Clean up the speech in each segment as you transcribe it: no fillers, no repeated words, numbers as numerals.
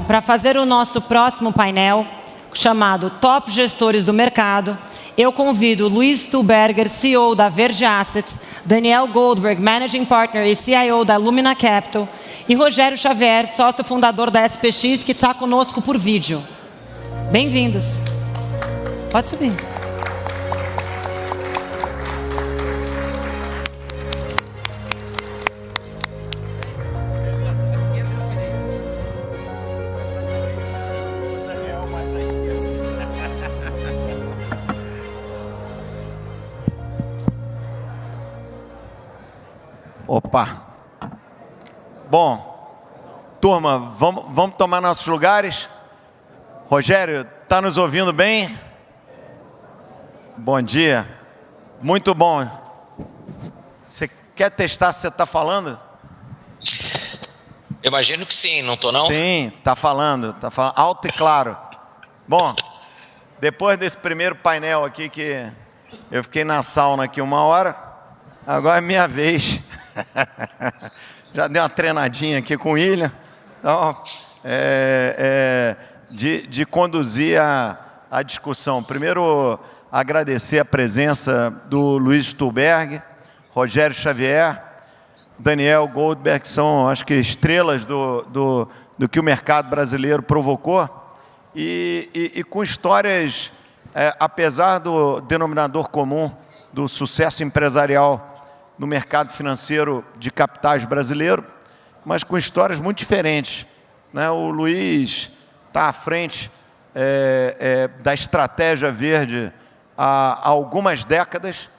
Então, para fazer o nosso próximo painel, chamado Top Gestores do Mercado, eu convido Luiz Stuhlberger, CEO da Verde Assets, Daniel Goldberg, Managing Partner e CIO da Lumina Capital, e Rogério Xavier, sócio fundador da SPX, que está conosco por vídeo. Bem-vindos. Pode subir. Opa! Bom, turma, vamos tomar nossos lugares? Rogério, está nos ouvindo bem? Bom dia. Muito bom. Você quer testar se você está falando? Eu imagino que sim, não estou não? Sim, está falando alto e claro. Bom, depois desse primeiro painel aqui que eu fiquei na sauna aqui 1 hora, agora é minha vez. Já dei uma treinadinha aqui com o William, então, de conduzir a discussão. Primeiro, agradecer a presença do Luiz Stuhlberger, Rogério Xavier, Daniel Goldberg, que são, acho que, estrelas do que o mercado brasileiro provocou, e com histórias, apesar do denominador comum do sucesso empresarial no mercado financeiro de capitais brasileiro, mas com histórias muito diferentes, né? O Luiz está à frente da estratégia verde há algumas décadas,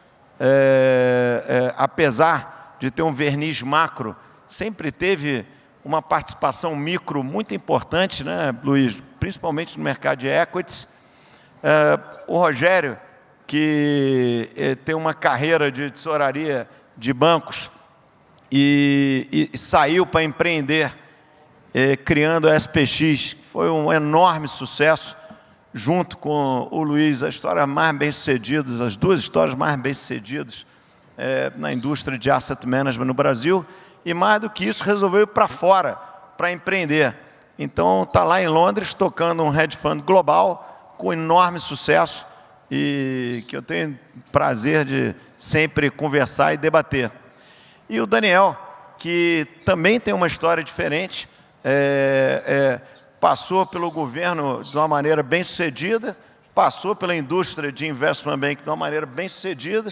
apesar de ter um verniz macro, sempre teve uma participação micro muito importante, né, Luiz? Principalmente no mercado de equities. O Rogério, que tem uma carreira de tesouraria de bancos e saiu para empreender, criando a SPX, que foi um enorme sucesso, junto com o Luiz, a história mais bem-sucedida, as duas histórias mais bem-sucedidas na indústria de asset management no Brasil, e mais do que isso, resolveu ir para fora, para empreender. Então, está lá em Londres, tocando um hedge fund global, com enorme sucesso, e que eu tenho prazer de sempre conversar e debater. E o Daniel, que também tem uma história diferente, passou pelo governo de uma maneira bem-sucedida, passou pela indústria de investment bank de uma maneira bem-sucedida,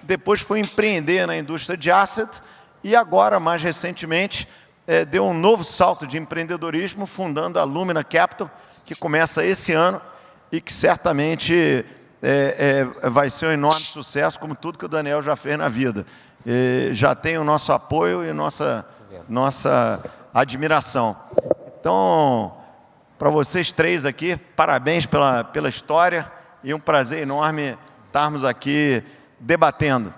depois foi empreender na indústria de asset e agora, mais recentemente, deu um novo salto de empreendedorismo, fundando a Lumina Capital, que começa esse ano e que certamente vai ser um enorme sucesso, como tudo que o Daniel já fez na vida. Já tem o nosso apoio e nossa admiração. Então, para vocês três aqui, parabéns pela história e um prazer enorme estarmos aqui debatendo.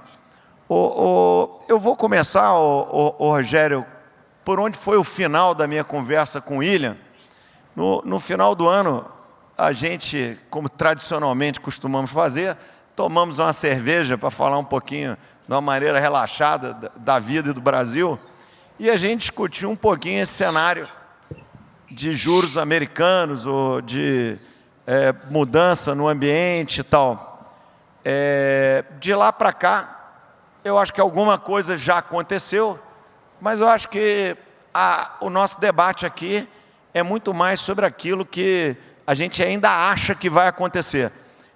Eu vou começar, Rogério, por onde foi o final da minha conversa com o William. No final do ano, a gente, como tradicionalmente costumamos fazer, tomamos uma cerveja para falar um pouquinho de uma maneira relaxada da vida e do Brasil, e a gente discutiu um pouquinho esse cenário de juros americanos ou de mudança no ambiente e tal. De lá para cá, eu acho que alguma coisa já aconteceu, mas eu acho que o nosso debate aqui é muito mais sobre aquilo que a gente ainda acha que vai acontecer.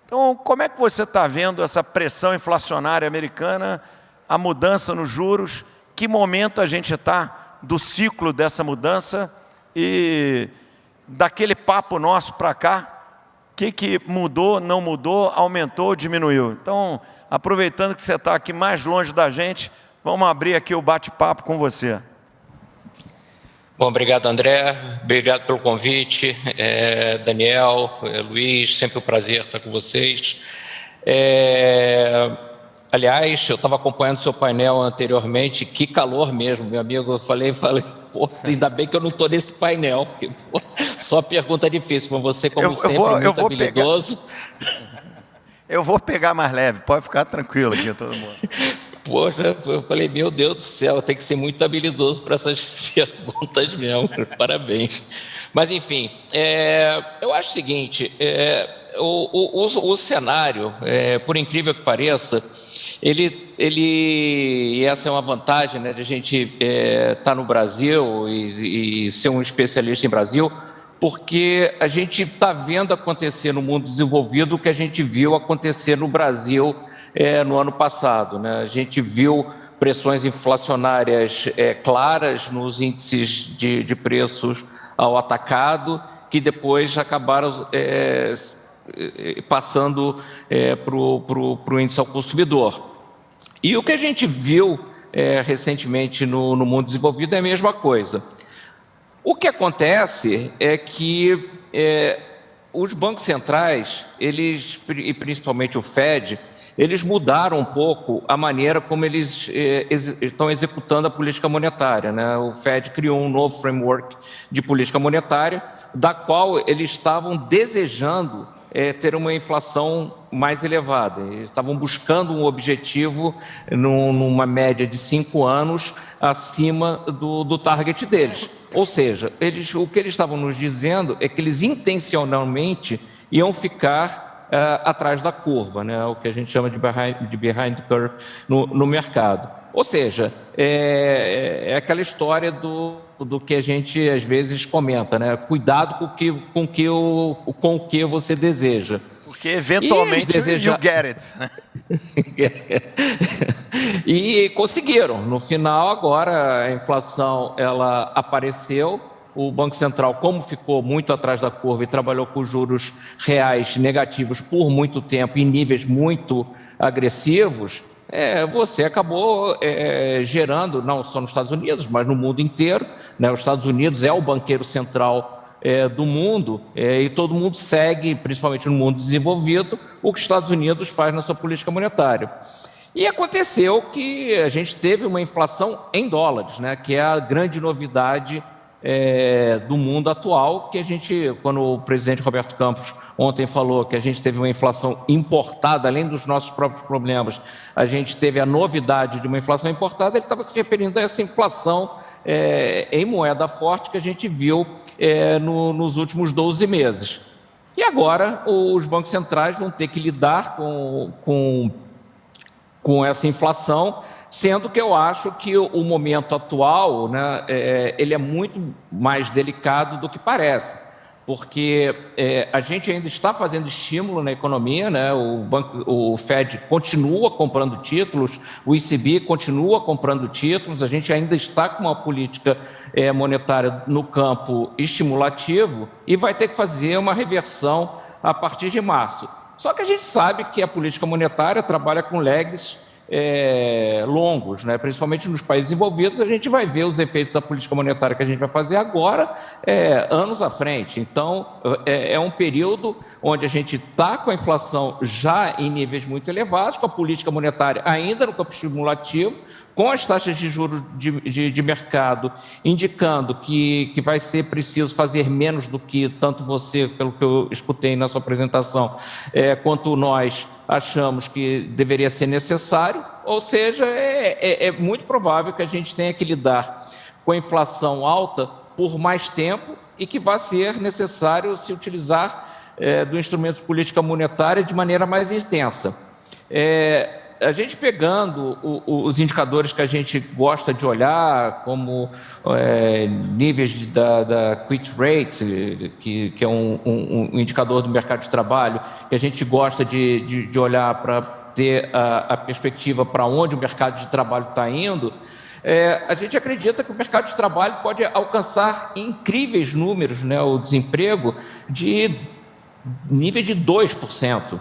Então, como é que você está vendo essa pressão inflacionária americana, a mudança nos juros, que momento a gente está do ciclo dessa mudança e daquele papo nosso para cá, o que mudou, não mudou, aumentou, diminuiu? Então, aproveitando que você está aqui mais longe da gente, vamos abrir aqui o bate-papo com você. Bom, obrigado, André. Obrigado pelo convite. Daniel, Luiz, sempre um prazer estar com vocês. Aliás, eu estava acompanhando seu painel anteriormente, que calor mesmo, meu amigo. Eu falei, pô, ainda bem que eu não estou nesse painel, porque só pergunta difícil, mas você, como sempre, muito habilidoso. Eu vou pegar mais leve, pode ficar tranquilo aqui, todo mundo. Poxa, eu falei, meu Deus do céu, tem que ser muito habilidoso para essas perguntas mesmo. Parabéns. Mas, enfim, eu acho o seguinte, o cenário, por incrível que pareça, e essa é uma vantagem, né, de a gente estar no Brasil e ser um especialista em Brasil, porque a gente está vendo acontecer no mundo desenvolvido o que a gente viu acontecer no Brasil no ano passado, né? A gente viu pressões inflacionárias claras nos índices de preços ao atacado, que depois acabaram passando para o índice ao consumidor. E o que a gente viu recentemente no mundo desenvolvido é a mesma coisa. O que acontece é que os bancos centrais, e principalmente o Fed, eles mudaram um pouco a maneira como eles estão executando a política monetária, né? O Fed criou um novo framework de política monetária, da qual eles estavam desejando ter uma inflação mais elevada. Eles estavam buscando um objetivo numa média de 5 anos acima do target deles. Ou seja, o que eles estavam nos dizendo é que eles intencionalmente iam ficar atrás da curva, né? O que a gente chama de behind curve no mercado. Ou seja, é aquela história do que a gente às vezes comenta, né? Cuidado com o que você deseja. Porque eventualmente you get it. E conseguiram. No final, agora a inflação ela apareceu. O Banco Central, como ficou muito atrás da curva e trabalhou com juros reais negativos por muito tempo, em níveis muito agressivos, você acabou gerando, não só nos Estados Unidos, mas no mundo inteiro, né? Os Estados Unidos é o banqueiro central do mundo, e todo mundo segue, principalmente no mundo desenvolvido, o que os Estados Unidos faz na sua política monetária. E aconteceu que a gente teve uma inflação em dólares, né? Que é a grande novidade do mundo atual, que a gente, quando o presidente Roberto Campos ontem falou que a gente teve uma inflação importada, além dos nossos próprios problemas, a gente teve a novidade de uma inflação importada, ele estava se referindo a essa inflação em moeda forte que a gente viu nos últimos 12 meses. E agora os bancos centrais vão ter que lidar com essa inflação, sendo que eu acho que o momento atual, né, ele é muito mais delicado do que parece, porque a gente ainda está fazendo estímulo na economia, né? O Fed continua comprando títulos, o ECB continua comprando títulos, a gente ainda está com uma política monetária no campo estimulativo e vai ter que fazer uma reversão a partir de março. Só que a gente sabe que a política monetária trabalha com lags longos, né? Principalmente nos países envolvidos, a gente vai ver os efeitos da política monetária que a gente vai fazer agora, anos à frente. Então, é um período onde a gente está com a inflação já em níveis muito elevados, com a política monetária ainda no campo estimulativo, com as taxas de juros de mercado indicando que vai ser preciso fazer menos do que tanto você, pelo que eu escutei na sua apresentação, quanto nós achamos que deveria ser necessário, ou seja, é muito provável que a gente tenha que lidar com a inflação alta por mais tempo e que vai ser necessário se utilizar do instrumento de política monetária de maneira mais intensa. A gente pegando os indicadores que a gente gosta de olhar, como níveis da quit rate, que é um indicador do mercado de trabalho, que a gente gosta de olhar para ter a perspectiva para onde o mercado de trabalho está indo, a gente acredita que o mercado de trabalho pode alcançar incríveis números, né, o desemprego, de nível de 2%.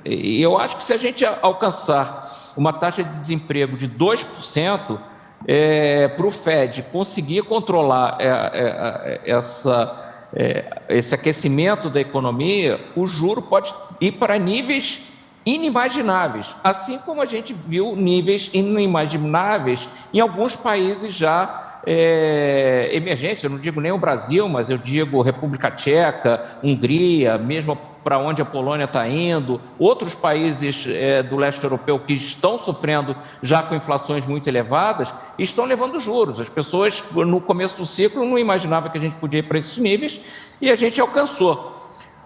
E eu acho que se a gente alcançar uma taxa de desemprego de 2%, para o Fed conseguir controlar esse aquecimento da economia, o juro pode ir para níveis inimagináveis, assim como a gente viu níveis inimagináveis em alguns países já emergentes. Eu não digo nem o Brasil, mas eu digo República Tcheca, Hungria, mesmo para onde a Polônia está indo, outros países do leste europeu que estão sofrendo já com inflações muito elevadas, estão levando juros. As pessoas, no começo do ciclo, não imaginavam que a gente podia ir para esses níveis e a gente alcançou.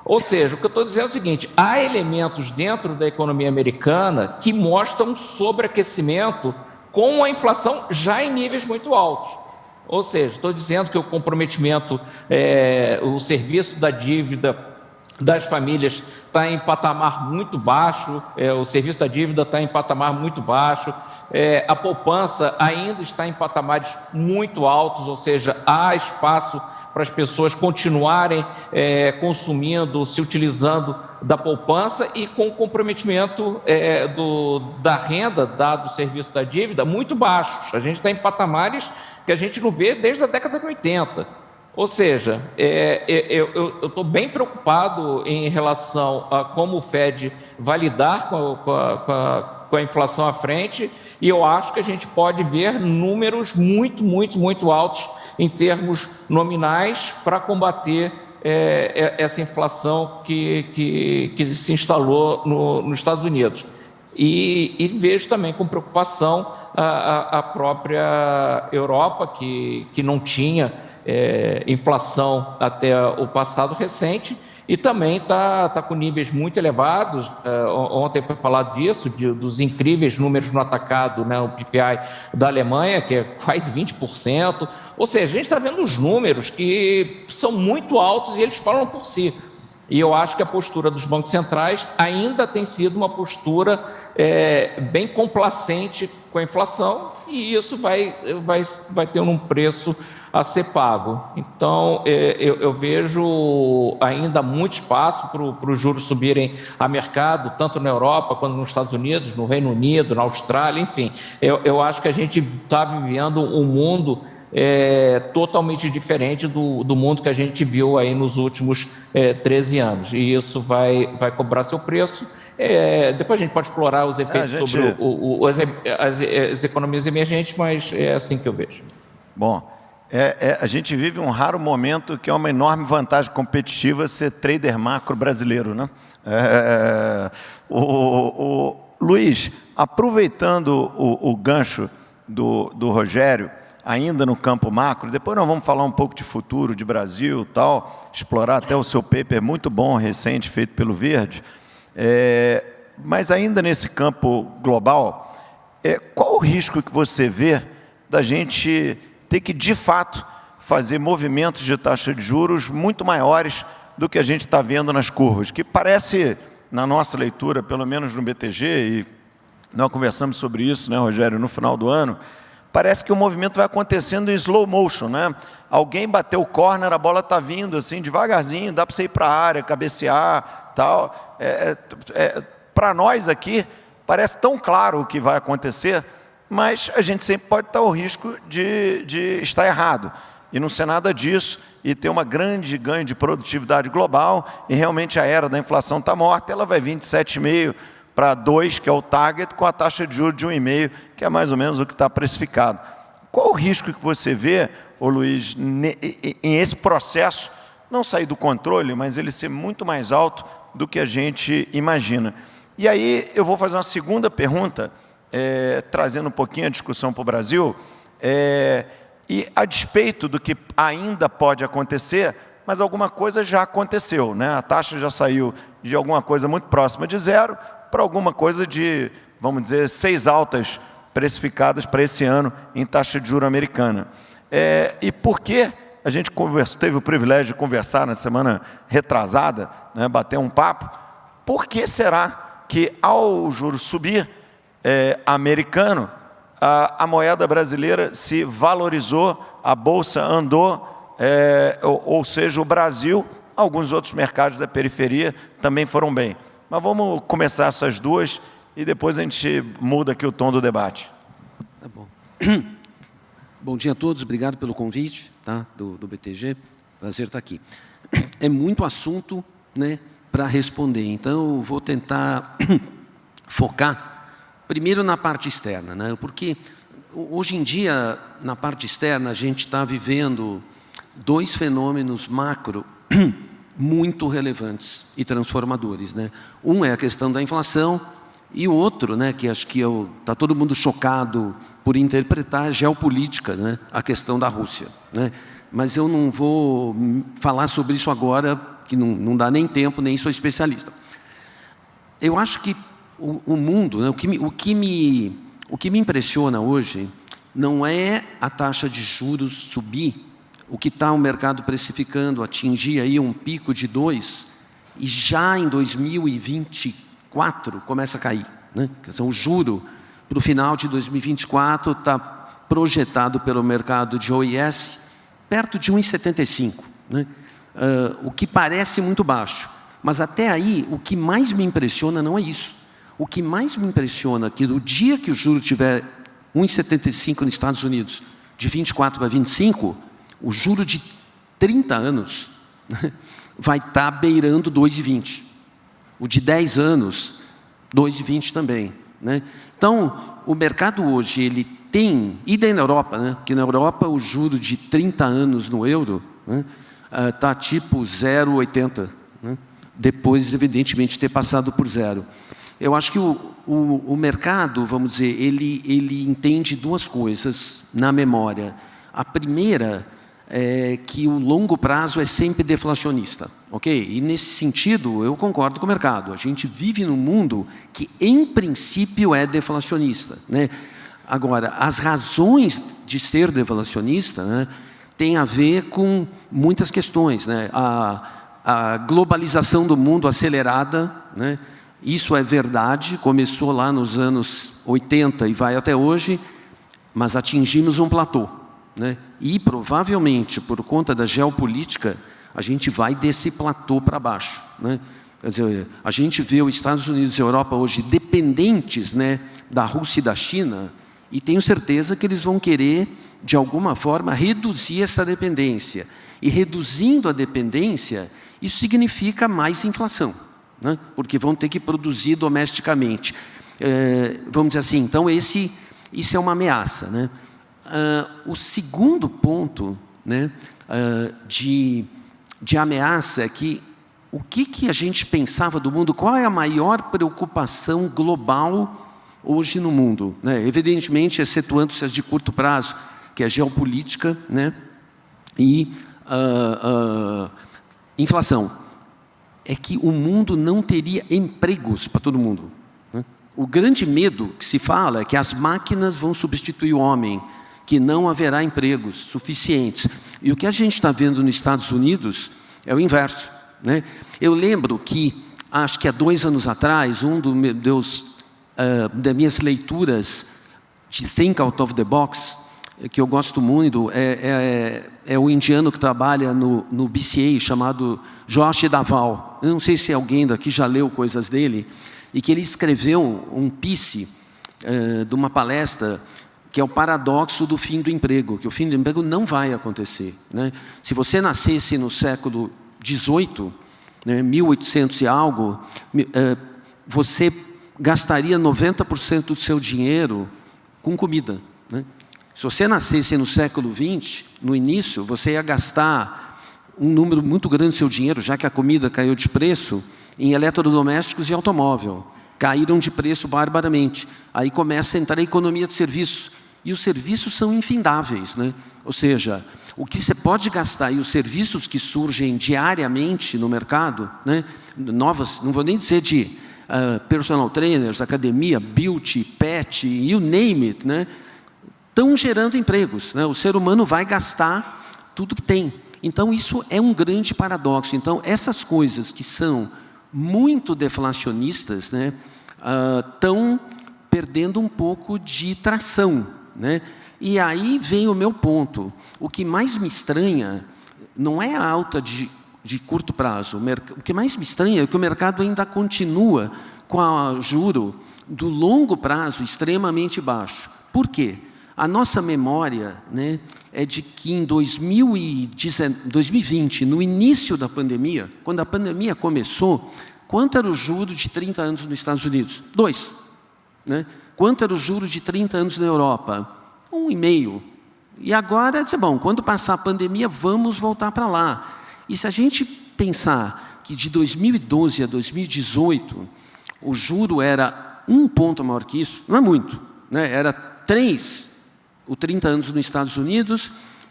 Ou seja, o que eu estou dizendo é o seguinte, há elementos dentro da economia americana que mostram sobreaquecimento com a inflação já em níveis muito altos. Ou seja, estou dizendo que o comprometimento, o serviço da dívida das famílias está em patamar muito baixo, o serviço da dívida está em patamar muito baixo, a poupança ainda está em patamares muito altos, ou seja, há espaço para as pessoas continuarem consumindo, se utilizando da poupança e com o comprometimento da renda, dado o serviço da dívida, muito baixos. A gente está em patamares que a gente não vê desde a década de 80. Ou seja, eu estou bem preocupado em relação a como o Fed vai lidar com a inflação à frente, e eu acho que a gente pode ver números muito altos em termos nominais para combater essa inflação que se instalou nos Estados Unidos. E vejo também com preocupação a própria Europa, que não tinha inflação até o passado recente, e também está com níveis muito elevados. Ontem foi falado disso, dos incríveis números no atacado, né, o PPI da Alemanha, que é quase 20%. Ou seja, a gente está vendo os números que são muito altos e eles falam por si. E eu acho que a postura dos bancos centrais ainda tem sido uma postura bem complacente com a inflação, e isso vai ter um preço a ser pago. Então, eu vejo ainda muito espaço para os juros subirem a mercado, tanto na Europa quanto nos Estados Unidos, no Reino Unido, na Austrália, enfim. Eu acho que a gente está vivendo um mundo totalmente diferente do mundo que a gente viu aí nos últimos 13 anos. E isso vai cobrar seu preço. Depois a gente pode explorar os efeitos sobre as economias emergentes, mas é assim que eu vejo. Bom, a gente vive um raro momento que é uma enorme vantagem competitiva ser trader macro brasileiro, né? Luiz, aproveitando o gancho do Rogério, ainda no campo macro, depois nós vamos falar um pouco de futuro, de Brasil e tal, explorar até o seu paper muito bom, recente, feito pelo Verde. Mas ainda nesse campo global, qual o risco que você vê da gente ter que, de fato, fazer movimentos de taxa de juros muito maiores do que a gente está vendo nas curvas, que parece, na nossa leitura, pelo menos no BTG, e nós conversamos sobre isso, né, Rogério, no final do ano, parece que o movimento vai acontecendo em slow motion, né? Alguém bateu o corner, a bola está vindo assim, devagarzinho, dá para você ir para a área, cabecear, tal. Para nós aqui, parece tão claro o que vai acontecer, mas a gente sempre pode estar ao risco de estar errado e não ser nada disso, e ter uma grande ganho de produtividade global, e realmente a era da inflação está morta, ela vai vir de 7,5% para 2%, que é o target, com a taxa de juros de 1,5%, que é mais ou menos o que está precificado. Qual o risco que você vê, Luiz, em esse processo, não sair do controle, mas ele ser muito mais alto do que a gente imagina? E aí eu vou fazer uma segunda pergunta, trazendo um pouquinho a discussão para o Brasil, e a despeito do que ainda pode acontecer, mas alguma coisa já aconteceu, né? A taxa já saiu de alguma coisa muito próxima de 0 para alguma coisa de, vamos dizer, 6 altas precificadas para esse ano em taxa de juros americana. E por que a gente teve o privilégio de conversar na semana retrasada, né, bater um papo, por que será que ao juro subir americano, a moeda brasileira se valorizou, a bolsa andou, ou seja, o Brasil, alguns outros mercados da periferia também foram bem. Mas vamos começar essas duas e depois a gente muda aqui o tom do debate. Tá bom. Bom dia a todos, obrigado pelo convite, tá, do BTG, prazer estar aqui. É muito assunto, né, para responder, então eu vou tentar focar primeiro na parte externa, né, porque hoje em dia, na parte externa, a gente está vivendo dois fenômenos macro muito relevantes e transformadores, né? Um é a questão da inflação, e o outro, né, que acho que está todo mundo chocado por interpretar a geopolítica, né, a questão da Rússia, né? Mas eu não vou falar sobre isso agora, que não dá nem tempo, nem sou especialista. Eu acho que o mundo, né, o que me impressiona hoje não é a taxa de juros subir, o que está o mercado precificando, atingir aí um pico de 2, e já em 2024 começa a cair, né? O juro para o final de 2024 está projetado pelo mercado de OIS perto de 1,75, né? O que parece muito baixo. Mas até aí, o que mais me impressiona não é isso. O que mais me impressiona é que no dia que o juro tiver 1,75 nos Estados Unidos, de 24 para 25, o juro de 30 anos vai estar beirando 2,20. O de 10 anos, 2,20 também, né? Então, o mercado hoje, ele tem, e daí na Europa, né? Porque na Europa o juro de 30 anos no euro, né, está tipo 0,80, né? Depois, evidentemente, de ter passado por 0. Eu acho que o mercado, vamos dizer, ele entende duas coisas na memória. A primeira é que o longo prazo é sempre deflacionista, ok? E nesse sentido, eu concordo com o mercado. A gente vive num mundo que, em princípio, é deflacionista, né? Agora, as razões de ser deflacionista, né, têm a ver com muitas questões, né? A globalização do mundo acelerada, né? Isso é verdade, começou lá nos anos 80 e vai até hoje, mas atingimos um platô, né? E provavelmente, por conta da geopolítica, a gente vai desse platô para baixo, né? Quer dizer, a gente vê os Estados Unidos e a Europa hoje dependentes, né, da Rússia e da China, e tenho certeza que eles vão querer, de alguma forma, reduzir essa dependência. E reduzindo a dependência, isso significa mais inflação, né? Porque vão ter que produzir domesticamente. Vamos dizer assim, então isso é uma ameaça, né? O segundo ponto, né, de ameaça é que o que a gente pensava do mundo, qual é a maior preocupação global hoje no mundo, né? Evidentemente, excetuando-se as de curto prazo, que é geopolítica, né, e inflação. É que o mundo não teria empregos para todo mundo, né? O grande medo que se fala é que as máquinas vão substituir o homem, que não haverá empregos suficientes. E o que a gente está vendo nos Estados Unidos é o inverso, né? Eu lembro que, acho que há 2 anos atrás, das minhas leituras de Think Out of the Box, que eu gosto muito, é o indiano que trabalha no BCA, chamado Josh Daval. Eu não sei se alguém daqui já leu coisas dele, e que ele escreveu um piece de uma palestra que é o paradoxo do fim do emprego, que o fim do emprego não vai acontecer, né? Se você nascesse no século XVIII, né, 1800 e algo, você gastaria 90% do seu dinheiro com comida, né? Se você nascesse no século XX, no início, você ia gastar um número muito grande do seu dinheiro, já que a comida caiu de preço, em eletrodomésticos e automóvel. Caíram de preço barbaramente. Aí começa a entrar a economia de serviços. E os serviços são infindáveis, né? Ou seja, o que você pode gastar e os serviços que surgem diariamente no mercado, né? Novas, não vou nem dizer de personal trainers, academia, beauty, pet, you name it, né? Estão gerando empregos, né? O ser humano vai gastar tudo que tem. Então, isso é um grande paradoxo. Então, essas coisas que são muito deflacionistas, né, estão perdendo um pouco de tração, né? E aí vem o meu ponto. O que mais me estranha não é a alta de curto prazo. O que mais me estranha é que o mercado ainda continua com o juro do longo prazo extremamente baixo. Por quê? A nossa memória, né, é de que em 2020, no início da pandemia, quando a pandemia começou, quanto era o juro de 30 anos nos Estados Unidos? 2. Né? Quanto era o juro de 30 anos na Europa? 1,5. E agora, bom, quando passar a pandemia, vamos voltar para lá. E se a gente pensar que de 2012 a 2018, o juro era 1 ponto maior que isso, não é muito, né? Era 3, o 30 anos nos Estados Unidos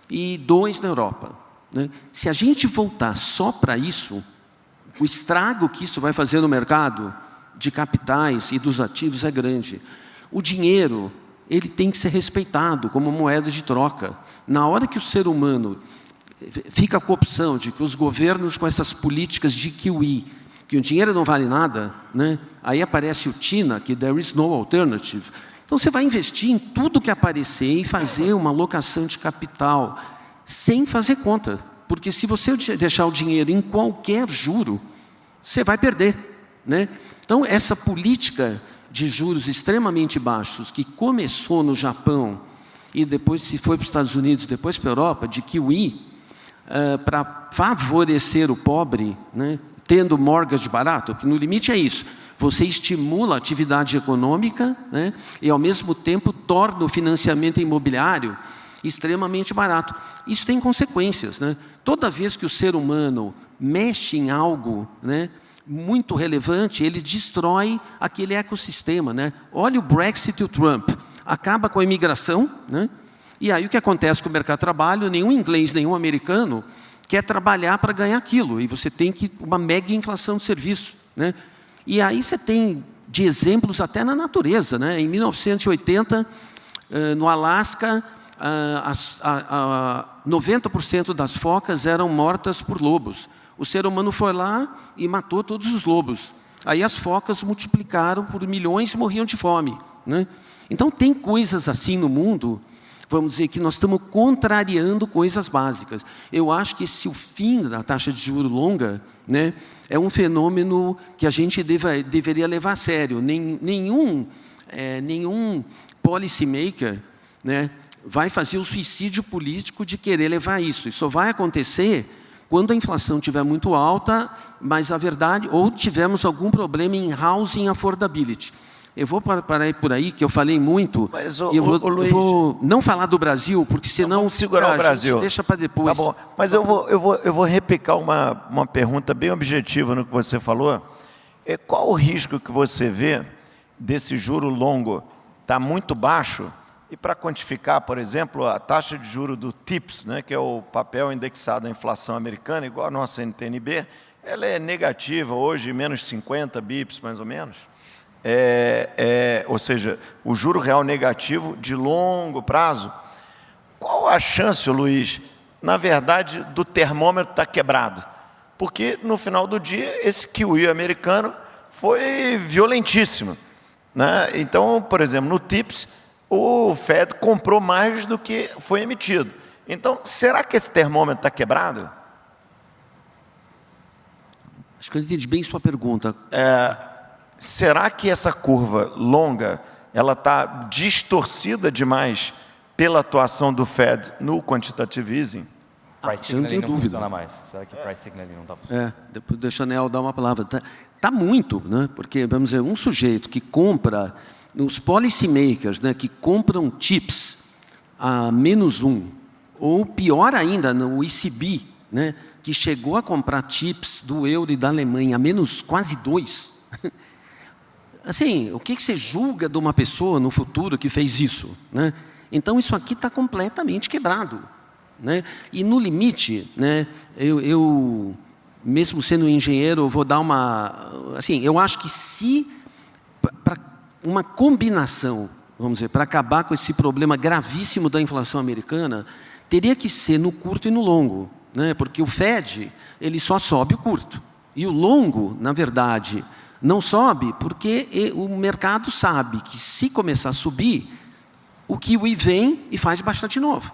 e 2 na Europa, né? Se a gente voltar só para isso, o estrago que isso vai fazer no mercado de capitais e dos ativos é grande. O dinheiro, ele tem que ser respeitado como moeda de troca. Na hora que o ser humano fica com a opção de que os governos, com essas políticas de QE, que o dinheiro não vale nada, né? Aí aparece o TINA, que there is no alternative. Então, você vai investir em tudo que aparecer e fazer uma alocação de capital sem fazer conta. Porque se você deixar o dinheiro em qualquer juro, você vai perder, né? Então, essa política de juros extremamente baixos, que começou no Japão, e depois se foi para os Estados Unidos, depois para a Europa, de QE, para favorecer o pobre, né? Tendo mortgage barato, que no limite é isso. Você estimula a atividade econômica, né? E, ao mesmo tempo, torna o financiamento imobiliário extremamente barato. Isso tem consequências, né? Toda vez que o ser humano mexe em algo, né, muito relevante, ele destrói aquele ecossistema, né? Olha o Brexit e o Trump. Acaba com a imigração, né? E aí o que acontece com o mercado de trabalho? Nenhum inglês, nenhum americano quer trabalhar para ganhar aquilo. E você tem uma mega inflação de serviço, né? E aí você tem de exemplos até na natureza, né? Em 1980, no Alasca, 90% das focas eram mortas por lobos. O ser humano foi lá e matou todos os lobos. Aí as focas multiplicaram por milhões e morriam de fome, né? Então, tem coisas assim no mundo, vamos dizer, que nós estamos contrariando coisas básicas. Eu acho que o fim da taxa de juros longa, né, é um fenômeno que a gente deveria levar a sério. Nenhum policy maker, né, vai fazer o suicídio político de querer levar isso. Isso só vai acontecer quando a inflação estiver muito alta, mas a verdade, ou tivermos algum problema em housing affordability. Eu vou parar por aí, que eu falei muito, mas, e eu vou não falar do Brasil, porque senão vamos segurar o Brasil. Deixa para depois. Tá bom, mas eu vou repicar uma pergunta bem objetiva no que você falou. Qual o risco que você vê desse juro longo estar muito baixo? E para quantificar, por exemplo, a taxa de juro do TIPS, né, que é o papel indexado à inflação americana, igual a nossa NTNB, ela é negativa hoje, menos 50 bips, mais ou menos. Ou seja, o juro real negativo de longo prazo. Qual a chance, Luiz, na verdade, do termômetro estar quebrado? Porque, no final do dia, esse QE americano foi violentíssimo, né? Então, por exemplo, no TIPS, o Fed comprou mais do que foi emitido. Então, será que esse termômetro está quebrado? Acho que eu entendi bem sua pergunta. Será que essa curva longa ela está distorcida demais pela atuação do Fed no quantitative easing? Price signaling não funciona mais. Será que price signaling não está funcionando? Depois deixa a Nel dar uma palavra. Tá muito, né? Porque, vamos dizer, um sujeito que compra, os policy makers, né, que compram chips a -1, ou pior ainda, no ECB, né, que chegou a comprar chips do euro e da Alemanha a quase 2. Assim, o que você julga de uma pessoa no futuro que fez isso, né? Então, isso aqui está completamente quebrado, né? E, no limite, né, eu, mesmo sendo engenheiro, vou dar uma... Assim, eu acho que se... Para uma combinação, vamos dizer, para acabar com esse problema gravíssimo da inflação americana, teria que ser no curto e no longo, né? Porque o Fed, ele só sobe o curto. E o longo, na verdade, não sobe porque o mercado sabe que, se começar a subir, o QE vem e faz baixar de novo,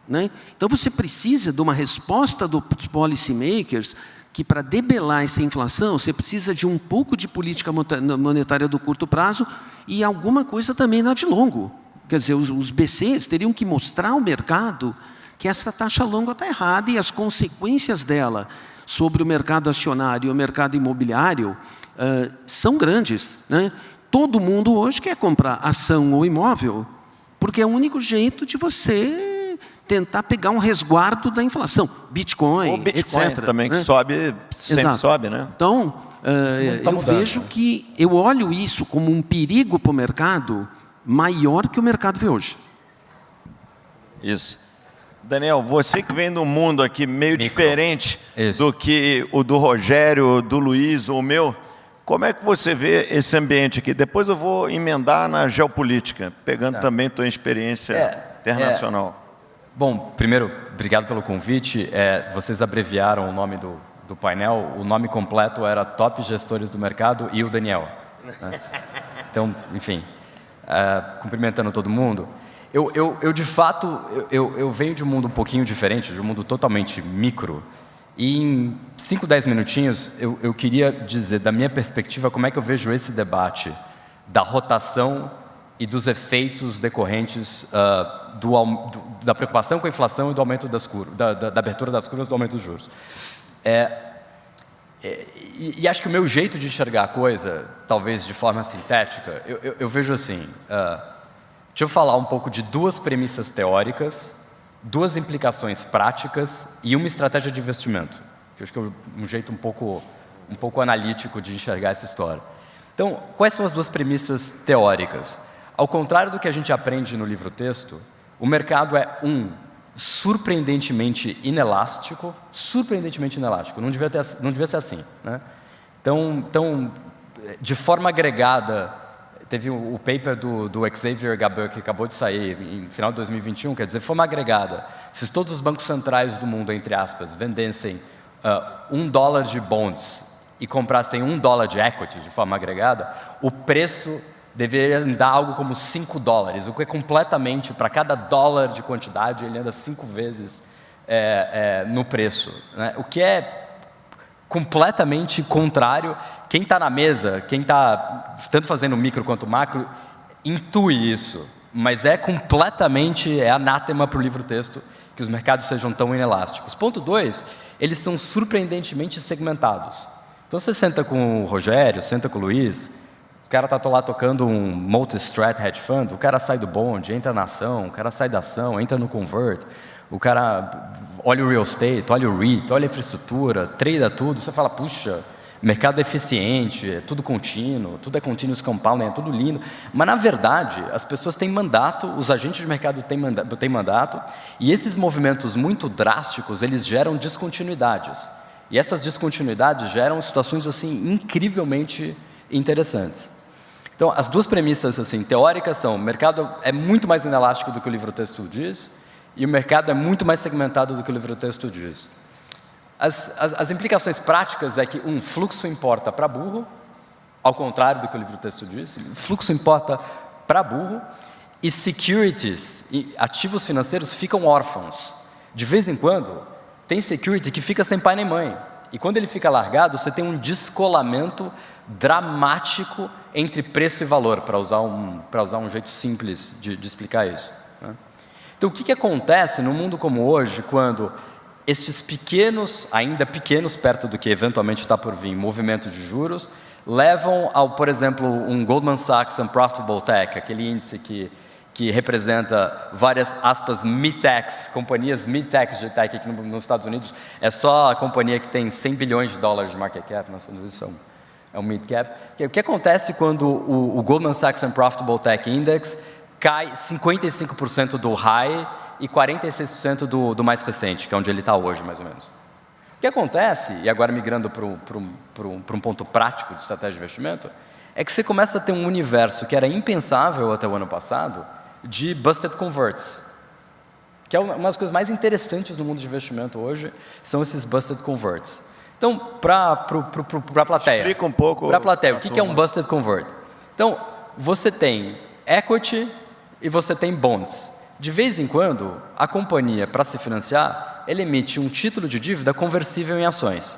né? Então, você precisa de uma resposta dos policy makers que, para debelar essa inflação, você precisa de um pouco de política monetária do curto prazo e alguma coisa também na de longo. Quer dizer, os BCs teriam que mostrar ao mercado que essa taxa longa está errada e as consequências dela sobre o mercado acionário e o mercado imobiliário são grandes, né? Todo mundo hoje quer comprar ação ou imóvel, porque é o único jeito de você tentar pegar um resguardo da inflação. Bitcoin, o Bitcoin etc. também, que sobe, sempre sobe, né? Então, eu vejo que eu olho isso como um perigo para o mercado maior que o mercado vê hoje. Isso. Daniel, você que vem de um mundo aqui meio diferente do que o do Rogério, do Luiz, ou o meu, como é que você vê esse ambiente aqui? Depois eu vou emendar na geopolítica, pegando também tua experiência internacional. Bom, primeiro, obrigado pelo convite. Vocês abreviaram o nome do painel. O nome completo era Top Gestores do Mercado e o Daniel. Né? Então, enfim, cumprimentando todo mundo. Eu de fato, eu venho de um mundo um pouquinho diferente, de um mundo totalmente micro. E em 5, 10 minutinhos, eu queria dizer, da minha perspectiva, como é que eu vejo esse debate da rotação e dos efeitos decorrentes da preocupação com a inflação e do aumento das curvas, da abertura das curvas do aumento dos juros. E acho que o meu jeito de enxergar a coisa, talvez de forma sintética, eu vejo assim, deixa eu falar um pouco de duas premissas teóricas, duas implicações práticas e uma estratégia de investimento, que eu acho que é um jeito um pouco analítico de enxergar essa história. Então, quais são as duas premissas teóricas? Ao contrário do que a gente aprende no livro-texto, o mercado é surpreendentemente inelástico, não devia ser assim, né? Então, de forma agregada, teve o paper do Xavier Gabor, que acabou de sair em final de 2021, quer dizer, de forma agregada, se todos os bancos centrais do mundo, entre aspas, vendessem $1 de bonds e comprassem $1 de equity de forma agregada, o preço deveria andar algo como $5, o que é completamente, para cada dólar de quantidade, ele anda 5 vezes no preço, né? O que é completamente contrário. Quem está na mesa, quem está tanto fazendo micro quanto macro, intui isso, mas é completamente anátema para o livro-texto que os mercados sejam tão inelásticos. Ponto 2, eles são surpreendentemente segmentados. Então você senta com o Rogério, senta com o Luiz, o cara está lá tocando um multi-strat hedge fund, o cara sai do bond, entra na ação, o cara sai da ação, entra no convert, o cara olha o real estate, olha o REIT, olha a infraestrutura, trada tudo, você fala, puxa, mercado é eficiente, é tudo contínuo, tudo é continuous compounding, é tudo lindo. Mas, na verdade, as pessoas têm mandato, os agentes de mercado têm mandato, e esses movimentos muito drásticos, eles geram descontinuidades. E essas descontinuidades geram situações assim, incrivelmente interessantes. Então, as duas premissas assim, teóricas são: o mercado é muito mais inelástico do que o livro-texto diz, e o mercado é muito mais segmentado do que o livro-texto diz. As implicações práticas é que fluxo importa para burro, ao contrário do que o livro-texto diz, fluxo importa para burro, e securities, e ativos financeiros ficam órfãos. De vez em quando, tem security que fica sem pai nem mãe, e quando ele fica largado, você tem um descolamento dramático entre preço e valor, para usar um jeito simples de explicar isso, né? Então, o que acontece num mundo como hoje, quando estes pequenos, ainda pequenos perto do que eventualmente está por vir, movimento de juros, levam ao, por exemplo, um Goldman Sachs Unprofitable Tech, aquele índice que representa várias, aspas, mid-techs, companhias mid-techs de tech aqui nos Estados Unidos, é só a companhia que tem $100 bilhões de market cap, nós somos isso, é um mid-cap. O que acontece quando o Goldman Sachs Unprofitable Tech Index cai 55% do high e 46% do mais recente, que é onde ele está hoje, mais ou menos? O que acontece, e agora migrando para um ponto prático de estratégia de investimento, é que você começa a ter um universo que era impensável até o ano passado, de busted converts, que é uma das coisas mais interessantes no mundo de investimento hoje, são esses busted converts. Então, para a plateia, explica um pouco para a plateia, o que é um busted convert? Então, você tem equity e você tem bonds. De vez em quando, a companhia, para se financiar, ela emite um título de dívida conversível em ações.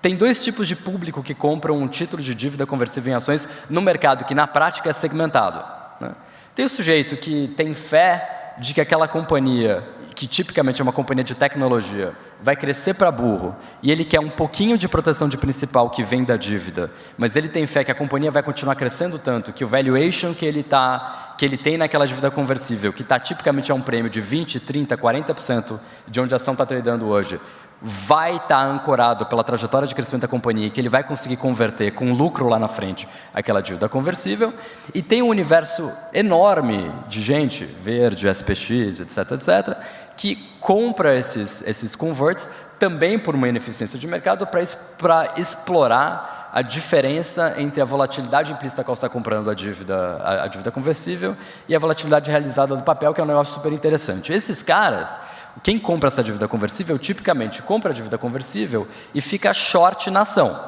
Tem dois tipos de público que compram um título de dívida conversível em ações no mercado, que na prática é segmentado, né? Tem o sujeito que tem fé de que aquela companhia, que tipicamente é uma companhia de tecnologia, vai crescer para burro, e ele quer um pouquinho de proteção de principal que vem da dívida, mas ele tem fé que a companhia vai continuar crescendo tanto, que o valuation que ele está que ele tem naquela dívida conversível, que está tipicamente a um prêmio de 20%, 30%, 40% de onde a ação está tradando hoje, vai estar ancorado pela trajetória de crescimento da companhia, que ele vai conseguir converter com lucro lá na frente aquela dívida conversível, e tem um universo enorme de gente, Verde, SPX, etc., etc., que compra esses converts também por uma ineficiência de mercado para explorar a diferença entre a volatilidade implícita que você está comprando a dívida conversível e a volatilidade realizada do papel, que é um negócio super interessante. Esses caras, quem compra essa dívida conversível, tipicamente compra a dívida conversível e fica short na ação.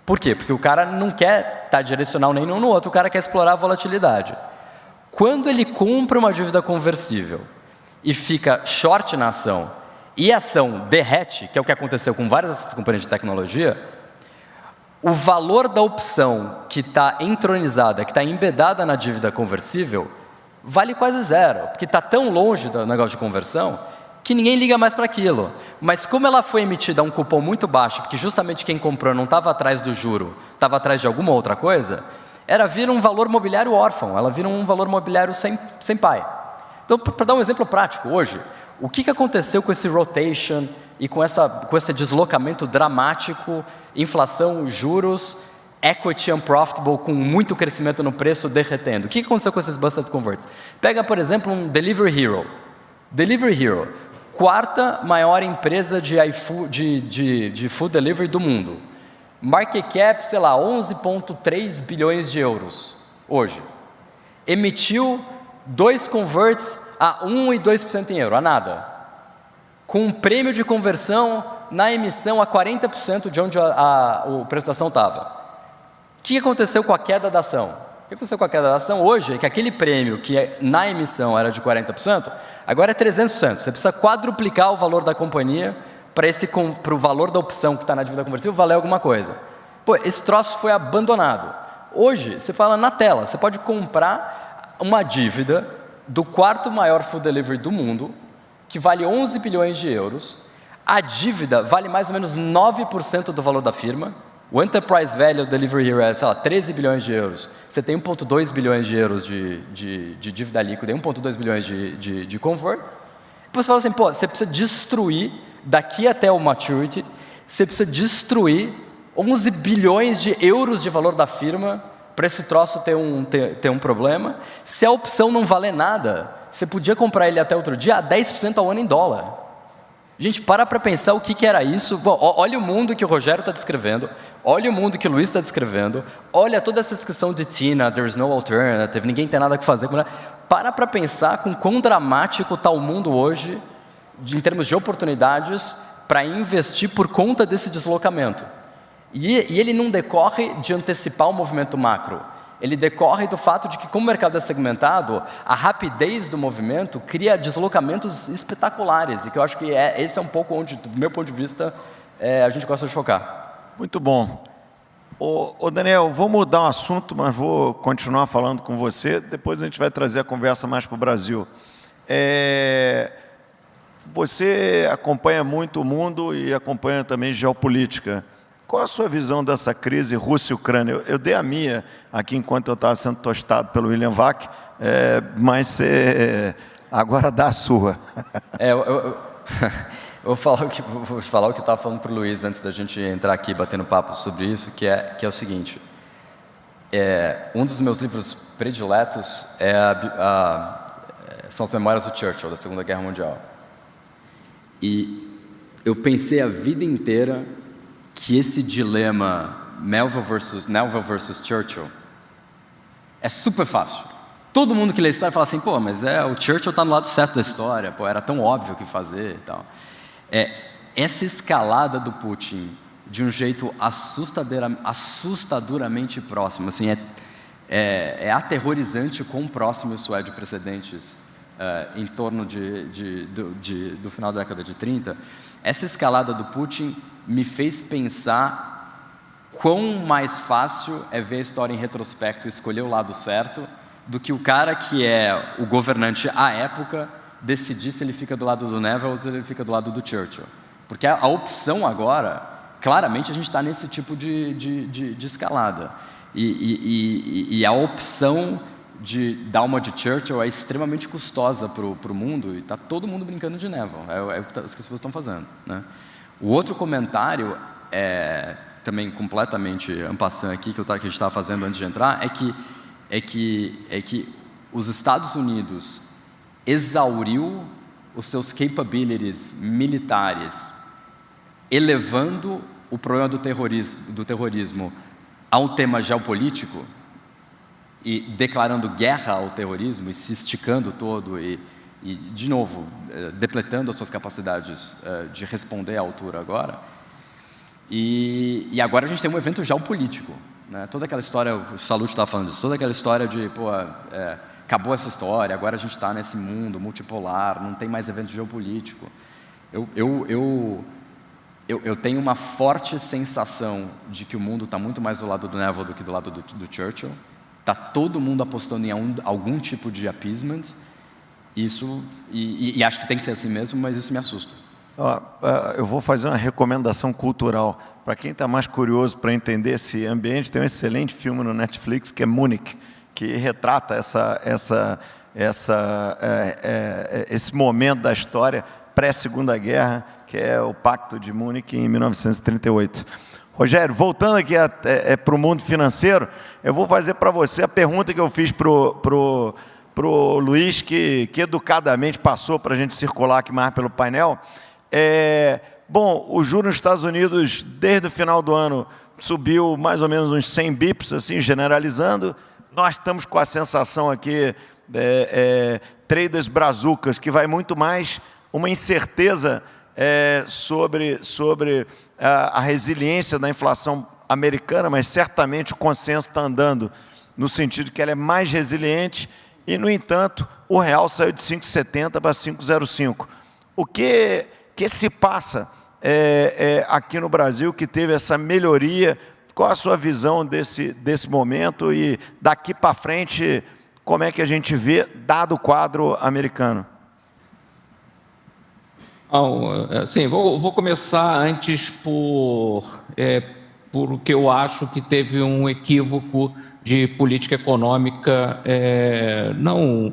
Por quê? Porque o cara não quer estar direcional nem no outro, o cara quer explorar a volatilidade. Quando ele compra uma dívida conversível e fica short na ação, e a ação derrete, que é o que aconteceu com várias dessas companhias de tecnologia, o valor da opção que está entronizada, que está embedada na dívida conversível, vale quase zero, porque está tão longe do negócio de conversão que ninguém liga mais para aquilo. Mas como ela foi emitida a um cupom muito baixo, porque justamente quem comprou não estava atrás do juro, estava atrás de alguma outra coisa, vira um valor mobiliário órfão, ela vira um valor mobiliário sem pai. Então, para dar um exemplo prático, hoje, o que aconteceu com esse rotation e com esse deslocamento dramático, inflação, juros, equity unprofitable, com muito crescimento no preço derretendo? O que aconteceu com esses busted converts? Pega, por exemplo, um Delivery Hero. Delivery Hero, quarta maior empresa de food delivery do mundo. Market cap, sei lá, 11,3 bilhões de euros hoje. Emitiu 2 converts a 1 e 2% em euro, a nada. Com um prêmio de conversão na emissão a 40% de onde o preço da ação estava. O que aconteceu com a queda da ação? O que aconteceu com a queda da ação hoje é que aquele prêmio que na emissão era de 40%, agora é 300%. Você precisa quadruplicar o valor da companhia para o valor da opção que está na dívida conversível valer alguma coisa. Pô, esse troço foi abandonado. Hoje, você fala na tela, você pode comprar uma dívida do quarto maior food delivery do mundo, que vale 11 bilhões de euros. A dívida vale mais ou menos 9% do valor da firma. O enterprise value do Delivery Hero é, sei lá, 13 bilhões de euros. Você tem 1,2 bilhões de euros de dívida líquida e 1,2 bilhões de convert. Depois você fala assim, pô, você precisa destruir, daqui até o maturity, você precisa destruir 11 bilhões de euros de valor da firma para esse troço ter um problema. Se a opção não valer nada, você podia comprar ele até outro dia a 10% ao ano em dólar. Gente, para pensar o que era isso. Bom, olha o mundo que o Rogério está descrevendo, olha o mundo que o Luiz está descrevendo, olha toda essa discussão de Tina, there's no alternative, ninguém tem nada que fazer. Para pensar com quão dramático está o mundo hoje, em termos de oportunidades, para investir por conta desse deslocamento. E ele não decorre de antecipar o movimento macro. Ele decorre do fato de que, como o mercado é segmentado, a rapidez do movimento cria deslocamentos espetaculares, e que eu acho que esse é um pouco onde, do meu ponto de vista, a gente gosta de focar. Muito bom. Ô Daniel, vou mudar o assunto, mas vou continuar falando com você, depois a gente vai trazer a conversa mais para o Brasil. Você acompanha muito o mundo e acompanha também geopolítica. Qual a sua visão dessa crise Rússia e Ucrânia? Eu dei a minha aqui enquanto eu estava sendo tostado pelo William Vac, mas você agora dá a sua. Eu vou falar o que eu estava falando para o Luiz antes da gente entrar aqui batendo papo sobre isso, que é o seguinte. Um dos meus livros prediletos são as Memórias do Churchill, da Segunda Guerra Mundial. E eu pensei a vida inteira que esse dilema Melville versus Churchill é super fácil. Todo mundo que lê a história fala assim, pô, mas o Churchill está no lado certo da história, pô, era tão óbvio o que fazer e tal. Essa escalada do Putin de um jeito assustadoramente próximo, assim, é aterrorizante quão próximo isso é de precedentes em torno do final da década de 30. Essa escalada do Putin me fez pensar quão mais fácil é ver a história em retrospecto e escolher o lado certo do que o cara que é o governante à época decidir se ele fica do lado do Neville ou se ele fica do lado do Churchill. Porque a opção agora, claramente a gente está nesse tipo de escalada. E a opção dar uma de Churchill é extremamente custosa para o mundo e está todo mundo brincando de Neville. É o que as pessoas estão fazendo, né? O outro comentário, também completamente en passant aqui, que a gente estava fazendo antes de entrar, é que os Estados Unidos exauriu os seus capabilities militares, elevando o problema do terrorismo a um tema geopolítico e declarando guerra ao terrorismo e se esticando todo e de novo, depletando as suas capacidades de responder à altura agora. E agora a gente tem um evento geopolítico, né? Toda aquela história, o Salute estava falando disso, toda aquela história de, acabou essa história, agora a gente está nesse mundo multipolar, não tem mais evento geopolítico. Eu tenho uma forte sensação de que o mundo está muito mais do lado do Neville do que do lado do Churchill. Está todo mundo apostando em algum tipo de appeasement. Isso, e acho que tem que ser assim mesmo, mas isso me assusta. Eu vou fazer uma recomendação cultural. Para quem está mais curioso para entender esse ambiente, tem um excelente filme no Netflix, que é Munich, que retrata esse momento da história pré-Segunda Guerra, que é o Pacto de Munique em 1938. Rogério, voltando aqui para o mundo financeiro, eu vou fazer para você a pergunta que eu fiz para o Luiz, que educadamente passou para a gente circular aqui mais pelo painel. Bom, o juro nos Estados Unidos, desde o final do ano, subiu mais ou menos uns 100 bips, assim, generalizando. Nós estamos com a sensação aqui, traders brazucas, que vai muito mais uma incerteza sobre a resiliência da inflação americana, mas certamente o consenso está andando no sentido que ela é mais resiliente e, no entanto, o real saiu de 5,70 para 5,05. O que se passa aqui no Brasil que teve essa melhoria? Qual a sua visão desse momento e daqui para frente, como é que a gente vê, dado o quadro americano? Sim, vou começar antes por o que eu acho que teve um equívoco de política econômica, não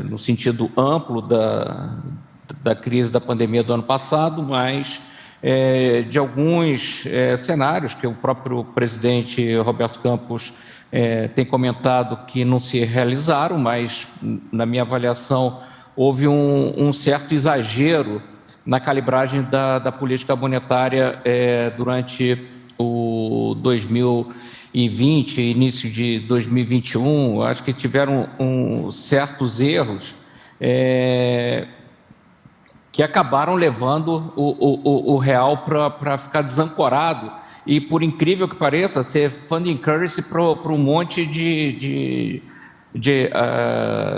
no sentido amplo da crise da pandemia do ano passado, mas de alguns cenários que o próprio presidente Roberto Campos tem comentado que não se realizaram, mas, na minha avaliação, houve um certo exagero na calibragem da política monetária durante o 2020, início de 2021. Acho que tiveram certos erros que acabaram levando o real para ficar desancorado e, por incrível que pareça, ser funding currency para um monte de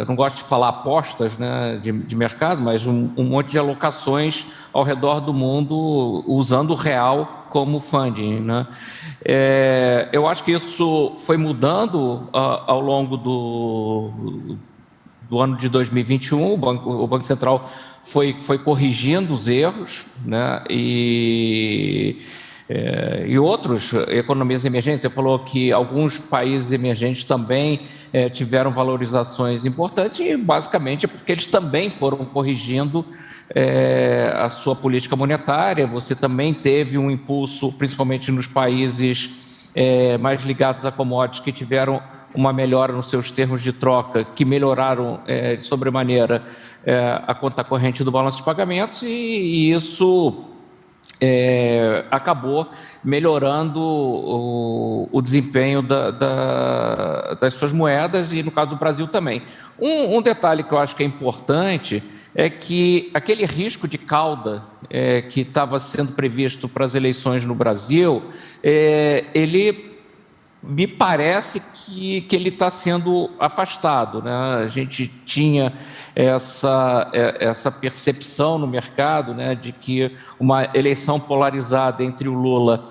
não gosto de falar apostas, né, de mercado, mas um monte de alocações ao redor do mundo usando o real como funding, né? Eu acho que isso foi mudando ao longo do ano de 2021, o Banco Central foi corrigindo os erros, né, e outros economias emergentes. Você falou que alguns países emergentes também tiveram valorizações importantes e, basicamente, é porque eles também foram corrigindo a sua política monetária. Você também teve um impulso, principalmente nos países mais ligados a commodities, que tiveram uma melhora nos seus termos de troca, que melhoraram de sobremaneira a conta corrente do balanço de pagamentos, e isso acabou melhorando o desempenho das suas moedas, e no caso do Brasil também. Um detalhe que eu acho que é importante é que aquele risco de cauda que estava sendo previsto para as eleições no Brasil, ele me parece que ele está sendo afastado, né? A gente tinha essa percepção no mercado, né, de que uma eleição polarizada entre o Lula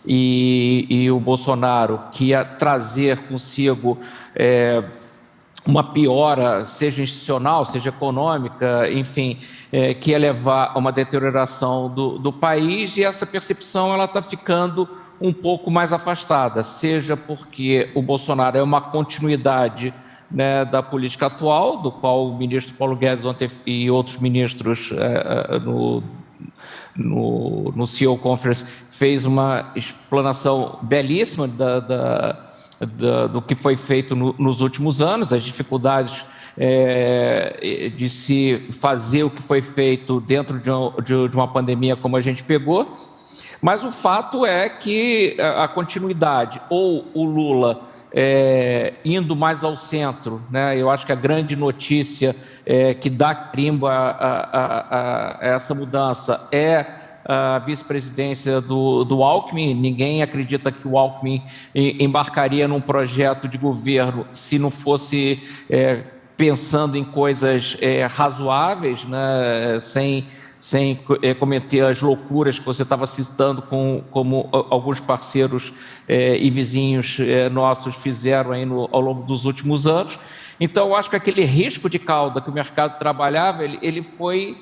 e o Bolsonaro, que ia trazer consigo uma piora, seja institucional, seja econômica, enfim, que ia levar a uma deterioração do país, e essa percepção está ficando um pouco mais afastada, seja porque o Bolsonaro é uma continuidade né, da política atual, do qual o ministro Paulo Guedes ontem e outros ministros no CEO Conference fez uma explanação belíssima do que foi feito nos últimos anos, as dificuldades de se fazer o que foi feito dentro de uma pandemia como a gente pegou, mas o fato é que a continuidade, ou o Lula indo mais ao centro, né? Eu acho que a grande notícia que dá carimbo a essa mudança é a vice-presidência do Alckmin. Ninguém acredita que o Alckmin embarcaria num projeto de governo se não fosse pensando em coisas razoáveis, né? Sem cometer as loucuras que você estava citando, como alguns parceiros e vizinhos nossos fizeram aí ao longo dos últimos anos. Então, eu acho que aquele risco de cauda que o mercado trabalhava, ele foi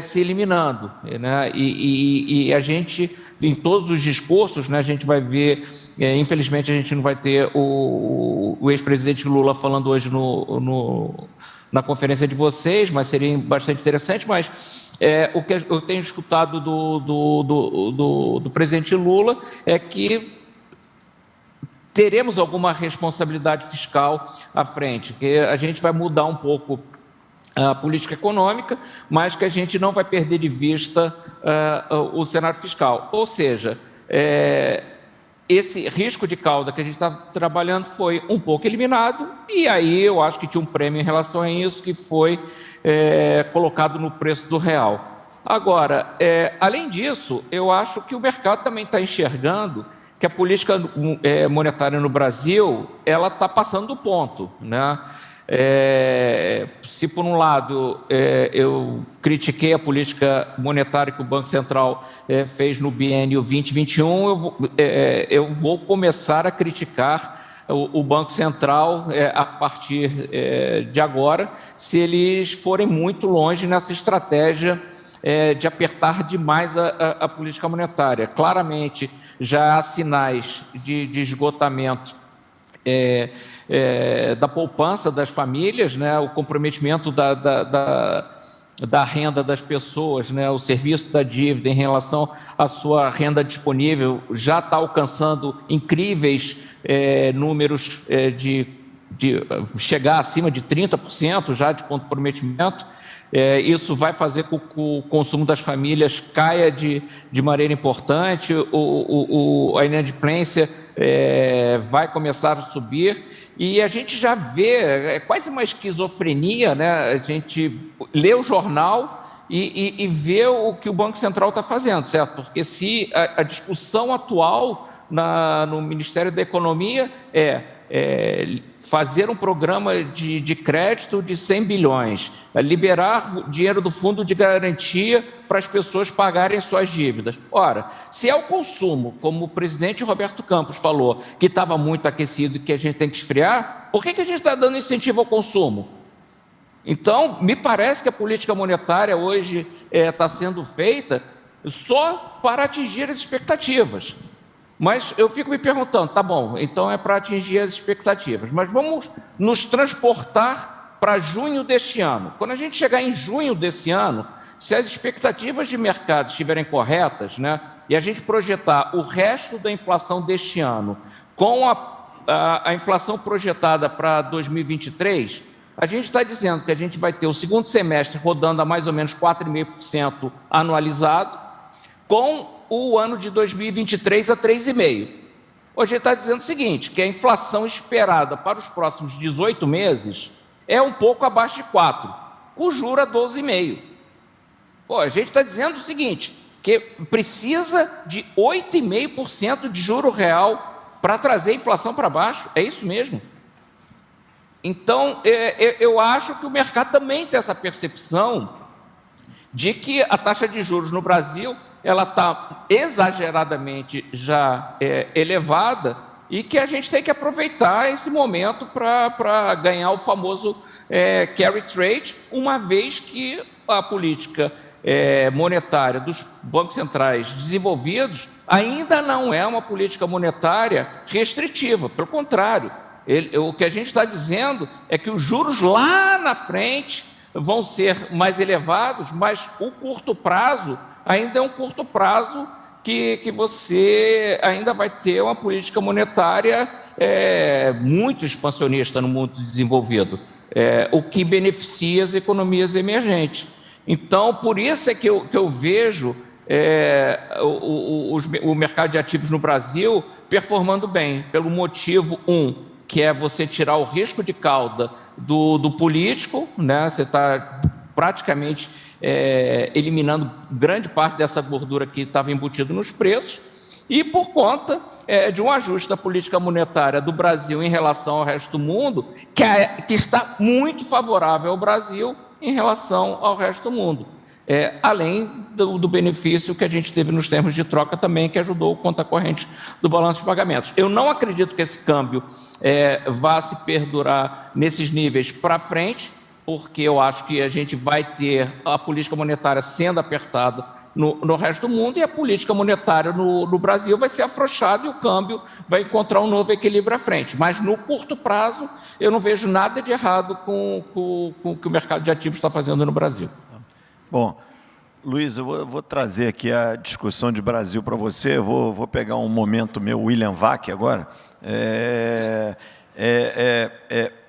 se eliminando, né? E a gente, em todos os discursos, né, a gente vai ver, infelizmente a gente não vai ter o ex-presidente Lula falando hoje na conferência de vocês, mas seria bastante interessante, mas o que eu tenho escutado do presidente Lula é que teremos alguma responsabilidade fiscal à frente, que a gente vai mudar um pouco a política econômica, mas que a gente não vai perder de vista o cenário fiscal. Ou seja, esse risco de cauda que a gente está trabalhando foi um pouco eliminado, e aí eu acho que tinha um prêmio em relação a isso que foi colocado no preço do real. Agora, além disso, eu acho que o mercado também está enxergando que a política monetária no Brasil ela está passando do ponto, né? Se por um lado eu critiquei a política monetária que o Banco Central fez no biênio 2021, eu vou começar a criticar o Banco Central a partir de agora, se eles forem muito longe nessa estratégia de apertar demais a política monetária. Claramente já há sinais de esgotamento da poupança das famílias, né, o comprometimento da renda das pessoas, né, o serviço da dívida em relação à sua renda disponível já está alcançando incríveis números de chegar acima de 30% já de comprometimento. Isso vai fazer com que o consumo das famílias caia de maneira importante, a inadimplência vai começar a subir, e a gente já vê, quase uma esquizofrenia, né? A gente lê o jornal e vê o que o Banco Central está fazendo, certo? Porque se a discussão atual no Ministério da Economia fazer um programa de crédito de 100 bilhões, liberar dinheiro do fundo de garantia para as pessoas pagarem suas dívidas. Ora, se é o consumo, como o presidente Roberto Campos falou, que estava muito aquecido e que a gente tem que esfriar, por que a gente está dando incentivo ao consumo? Então, me parece que a política monetária hoje está sendo feita só para atingir as expectativas. Mas eu fico me perguntando, tá bom, então é para atingir as expectativas, mas vamos nos transportar para junho deste ano. Quando a gente chegar em junho desse ano, se as expectativas de mercado estiverem corretas, né, e a gente projetar o resto da inflação deste ano com a inflação projetada para 2023, a gente está dizendo que a gente vai ter o segundo semestre rodando a mais ou menos 4,5% anualizado, com o ano de 2023 a 3,5%. Hoje ele está dizendo o seguinte, que a inflação esperada para os próximos 18 meses é um pouco abaixo de 4%, com juro a 12,5%. A gente está dizendo o seguinte, que precisa de 8,5% de juro real para trazer a inflação para baixo, é isso mesmo? Então, eu acho que o mercado também tem essa percepção de que a taxa de juros no Brasil ela está exageradamente já elevada e que a gente tem que aproveitar esse momento para ganhar o famoso carry trade, uma vez que a política monetária dos bancos centrais desenvolvidos ainda não é uma política monetária restritiva, pelo contrário, O que a gente está dizendo é que os juros lá na frente vão ser mais elevados, mas o curto prazo ainda é um curto prazo que você ainda vai ter uma política monetária muito expansionista no mundo desenvolvido, o que beneficia as economias emergentes. Então, por isso é que eu vejo o mercado de ativos no Brasil performando bem, pelo motivo, que é você tirar o risco de cauda do político, né? Você está praticamente eliminando grande parte dessa gordura que estava embutida nos preços, e por conta de um ajuste da política monetária do Brasil em relação ao resto do mundo, que está muito favorável ao Brasil em relação ao resto do mundo. Além do benefício que a gente teve nos termos de troca também, que ajudou o conta corrente do balanço de pagamentos. Eu não acredito que esse câmbio vá se perdurar nesses níveis para frente, porque eu acho que a gente vai ter a política monetária sendo apertada no resto do mundo, e a política monetária no Brasil vai ser afrouxada e o câmbio vai encontrar um novo equilíbrio à frente. Mas no curto prazo, eu não vejo nada de errado com o que o mercado de ativos está fazendo no Brasil. Bom, Luiz, eu vou trazer aqui a discussão de Brasil para você. Eu vou pegar um momento meu William Vac agora.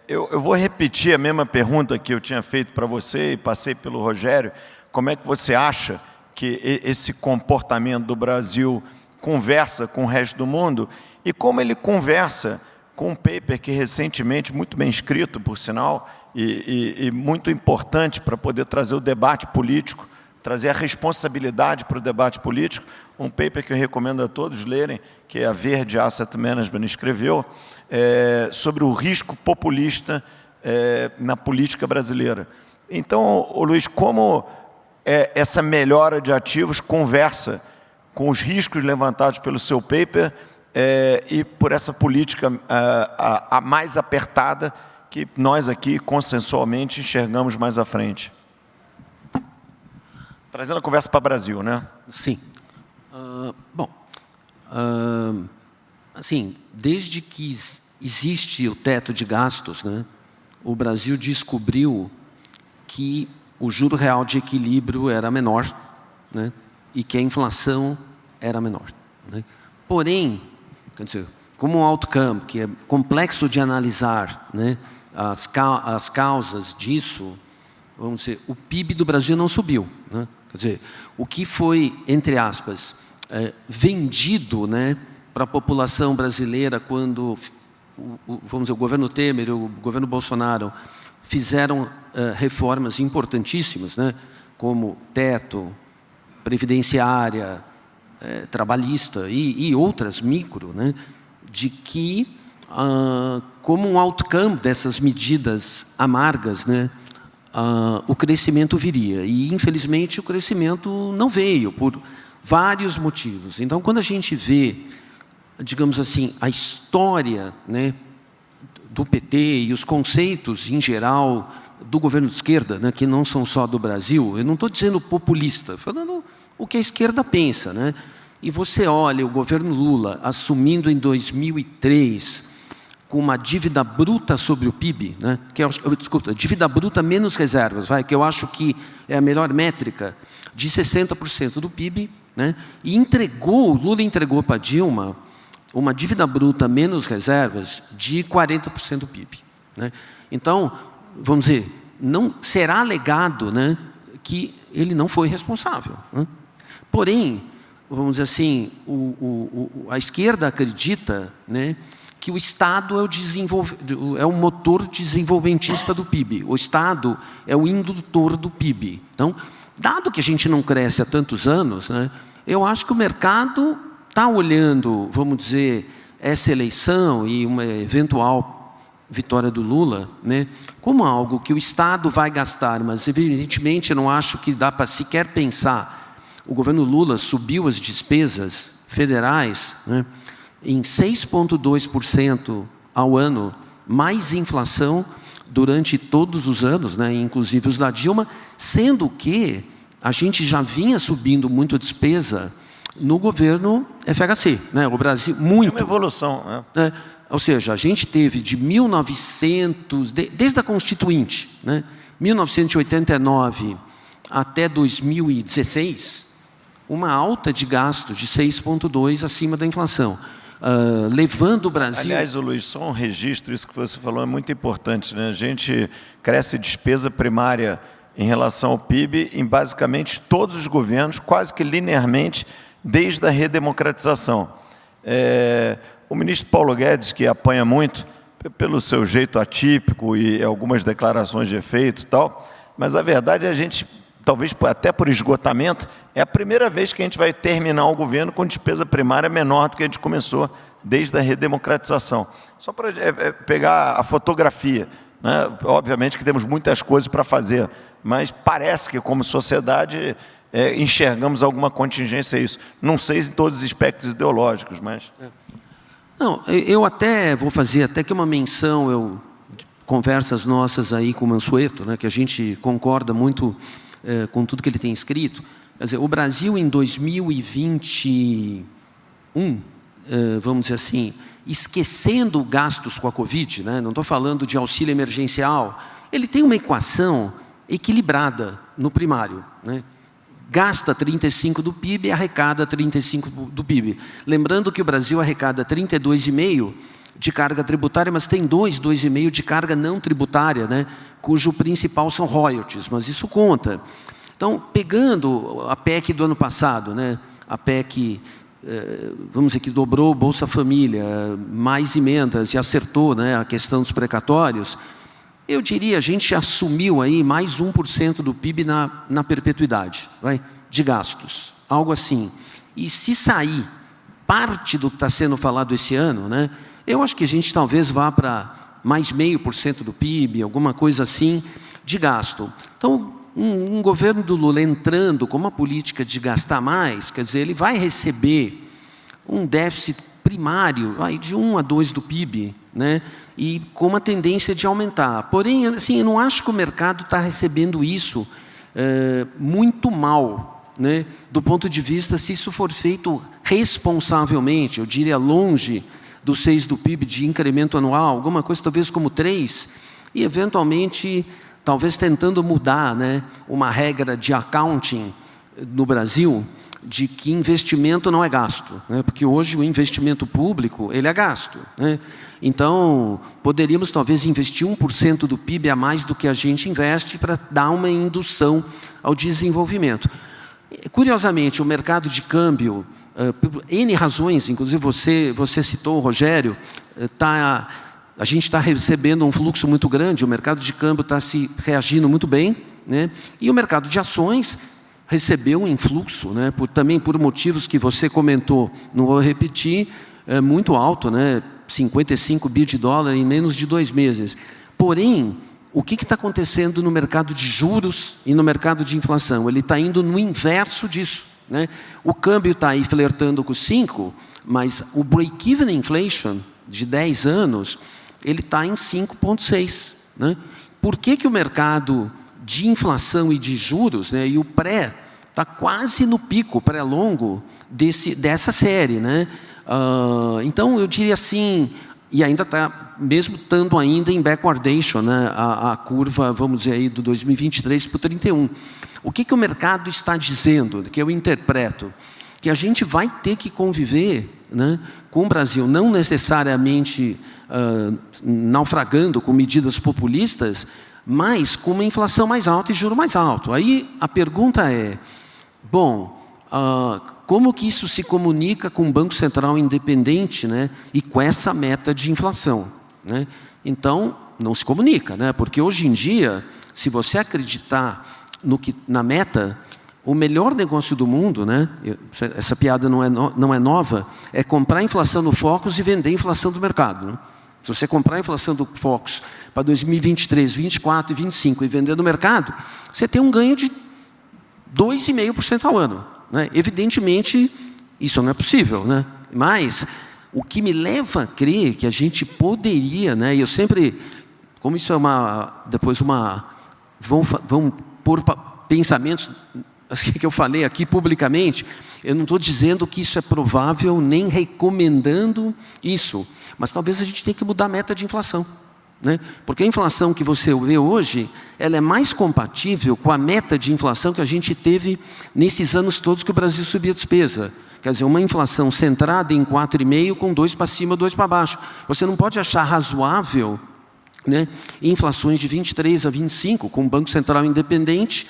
Eu vou repetir a mesma pergunta que eu tinha feito para você e passei pelo Rogério. Como é que você acha que esse comportamento do Brasil conversa com o resto do mundo e como ele conversa com um paper que recentemente, muito bem escrito, por sinal, e muito importante para poder trazer o debate político, trazer a responsabilidade para o debate político, um paper que eu recomendo a todos lerem, que a Verde Asset Management escreveu, sobre o risco populista na política brasileira. Então, Luiz, como essa melhora de ativos conversa com os riscos levantados pelo seu paper e por essa política a mais apertada que nós aqui, consensualmente, enxergamos mais à frente? Trazendo a conversa para o Brasil, né? Sim. Assim, desde que existe o teto de gastos, né, o Brasil descobriu que o juro real de equilíbrio era menor, né, e que a inflação era menor, né? Porém, quer dizer, como um outcome, que é complexo de analisar, né, as causas disso, vamos dizer, o PIB do Brasil não subiu, né? Quer dizer, o que foi, entre aspas, vendido, né, para a população brasileira quando, vamos dizer, o governo Temer e o governo Bolsonaro fizeram reformas importantíssimas, né, como teto, previdenciária, trabalhista e outras micro, né, de que, como um outcome dessas medidas amargas, né, o crescimento viria. E, infelizmente, o crescimento não veio, por vários motivos. Então, quando a gente vê, digamos assim, a história, né, do PT e os conceitos, em geral, do governo de esquerda, né, que não são só do Brasil, eu não estou dizendo populista, falando o que a esquerda pensa, né? E você olha o governo Lula assumindo em 2003 com uma dívida bruta sobre o PIB, né? Desculpa, dívida bruta menos reservas, que eu acho que é a melhor métrica, de 60% do PIB, né? E o Lula entregou para Dilma uma dívida bruta menos reservas de 40% do PIB, né? Então, vamos dizer, não será alegado, né, que ele não foi responsável, né? Porém, vamos dizer assim, a esquerda acredita, né, que o Estado é o motor desenvolvimentista do PIB. O Estado é o indutor do PIB. Então, dado que a gente não cresce há tantos anos, né, eu acho que o mercado está olhando, vamos dizer, essa eleição e uma eventual vitória do Lula, né, como algo que o Estado vai gastar, mas evidentemente eu não acho que dá para sequer pensar. O governo Lula subiu as despesas federais, né, em 6,2% ao ano, mais inflação durante todos os anos, né, inclusive os da Dilma, sendo que a gente já vinha subindo muito a despesa no governo FHC, né, o Brasil, muito. É uma evolução, né? Ou seja, a gente teve de 1900, desde a Constituinte, né, 1989 até 2016, uma alta de gasto de 6,2% acima da inflação, levando o Brasil... Aliás, Luiz, só um registro, isso que você falou é muito importante, né? A gente cresce despesa primária em relação ao PIB em basicamente todos os governos, quase que linearmente, desde a redemocratização. O ministro Paulo Guedes, que apanha muito pelo seu jeito atípico e algumas declarações de efeito e tal, mas a verdade é a gente, talvez até por esgotamento, é a primeira vez que a gente vai terminar o governo com despesa primária menor do que a gente começou desde a redemocratização. Só para pegar a fotografia, né? Obviamente que temos muitas coisas para fazer, mas parece que como sociedade enxergamos alguma contingência a isso. Não sei em todos os aspectos ideológicos, mas... Não, eu até vou fazer até que uma menção, conversas nossas aí com o Mansueto, né, que a gente concorda muito com tudo que ele tem escrito. Quer dizer, o Brasil em 2021, vamos dizer assim, esquecendo gastos com a Covid, né, não estou falando de auxílio emergencial, ele tem uma equação equilibrada no primário, né? Gasta 35% do PIB e arrecada 35% do PIB. Lembrando que o Brasil arrecada 32,5% de carga tributária, mas tem 2,5% de carga não tributária, né, cujo principal são royalties, mas isso conta. Então, pegando a PEC do ano passado, né, a PEC, vamos dizer, que dobrou o Bolsa Família, mais emendas e acertou, né, a questão dos precatórios, eu diria, a gente assumiu aí mais 1% do PIB na perpetuidade, de gastos, algo assim. E se sair parte do que está sendo falado esse ano, né, eu acho que a gente talvez vá para mais 0,5% do PIB, alguma coisa assim, de gasto. Então, um governo do Lula entrando com uma política de gastar mais, quer dizer, ele vai receber um déficit primário de 1 a 2 do PIB, né? E com uma tendência de aumentar. Porém, assim, eu não acho que o mercado está recebendo isso muito mal, né? Do ponto de vista, se isso for feito responsavelmente, eu diria longe do 6 do PIB de incremento anual, alguma coisa talvez como 3, e eventualmente, talvez tentando mudar, né, uma regra de accounting no Brasil, de que investimento não é gasto, né? Porque hoje o investimento público ele é gasto, né? Então, poderíamos talvez investir 1% do PIB a mais do que a gente investe para dar uma indução ao desenvolvimento. Curiosamente, o mercado de câmbio, por N razões, inclusive você citou, Rogério, a gente está recebendo um fluxo muito grande, o mercado de câmbio está se reagindo muito bem, né? E o mercado de ações recebeu um influxo, né, também por motivos que você comentou, não vou repetir, muito alto, né, 55 bi de dólar em menos de 2 meses. Porém, o que está acontecendo no mercado de juros e no mercado de inflação? Ele está indo no inverso disso, né? O câmbio está aí flertando com 5, mas o break-even inflation de 10 anos, ele está em 5,6. Né? Por que o mercado de inflação e de juros, né, e o pré, está quase no pico pré-longo dessa série, né? Então, eu diria assim, e ainda está, mesmo estando ainda em backwardation, né, a curva, vamos dizer, aí, do 2023 para o 31. O que o mercado está dizendo, que eu interpreto? Que a gente vai ter que conviver, né, com o Brasil, não necessariamente naufragando com medidas populistas, mas com uma inflação mais alta e juro mais alto. Aí a pergunta é, bom, como que isso se comunica com o Banco Central independente, né, e com essa meta de inflação? Né? Então, não se comunica, né, porque hoje em dia, se você acreditar na meta, o melhor negócio do mundo, né, essa piada não é nova, é comprar a inflação no Focus e vender a inflação do mercado. Né? Se você comprar a inflação do Focus para 2023, 2024 e 2025 e vender no mercado, você tem um ganho de 2,5% ao ano. Né? Evidentemente, isso não é possível. Né? Mas o que me leva a crer que a gente poderia, né, e eu sempre, como isso é vão pôr pensamentos que eu falei aqui publicamente, eu não estou dizendo que isso é provável, nem recomendando isso. Mas talvez a gente tenha que mudar a meta de inflação, né? Porque a inflação que você vê hoje, ela é mais compatível com a meta de inflação que a gente teve nesses anos todos que o Brasil subia a despesa. Quer dizer, uma inflação centrada em 4,5 com 2 para cima, 2 para baixo. Você não pode achar razoável, né, inflações de 23 a 25, com o Banco Central independente.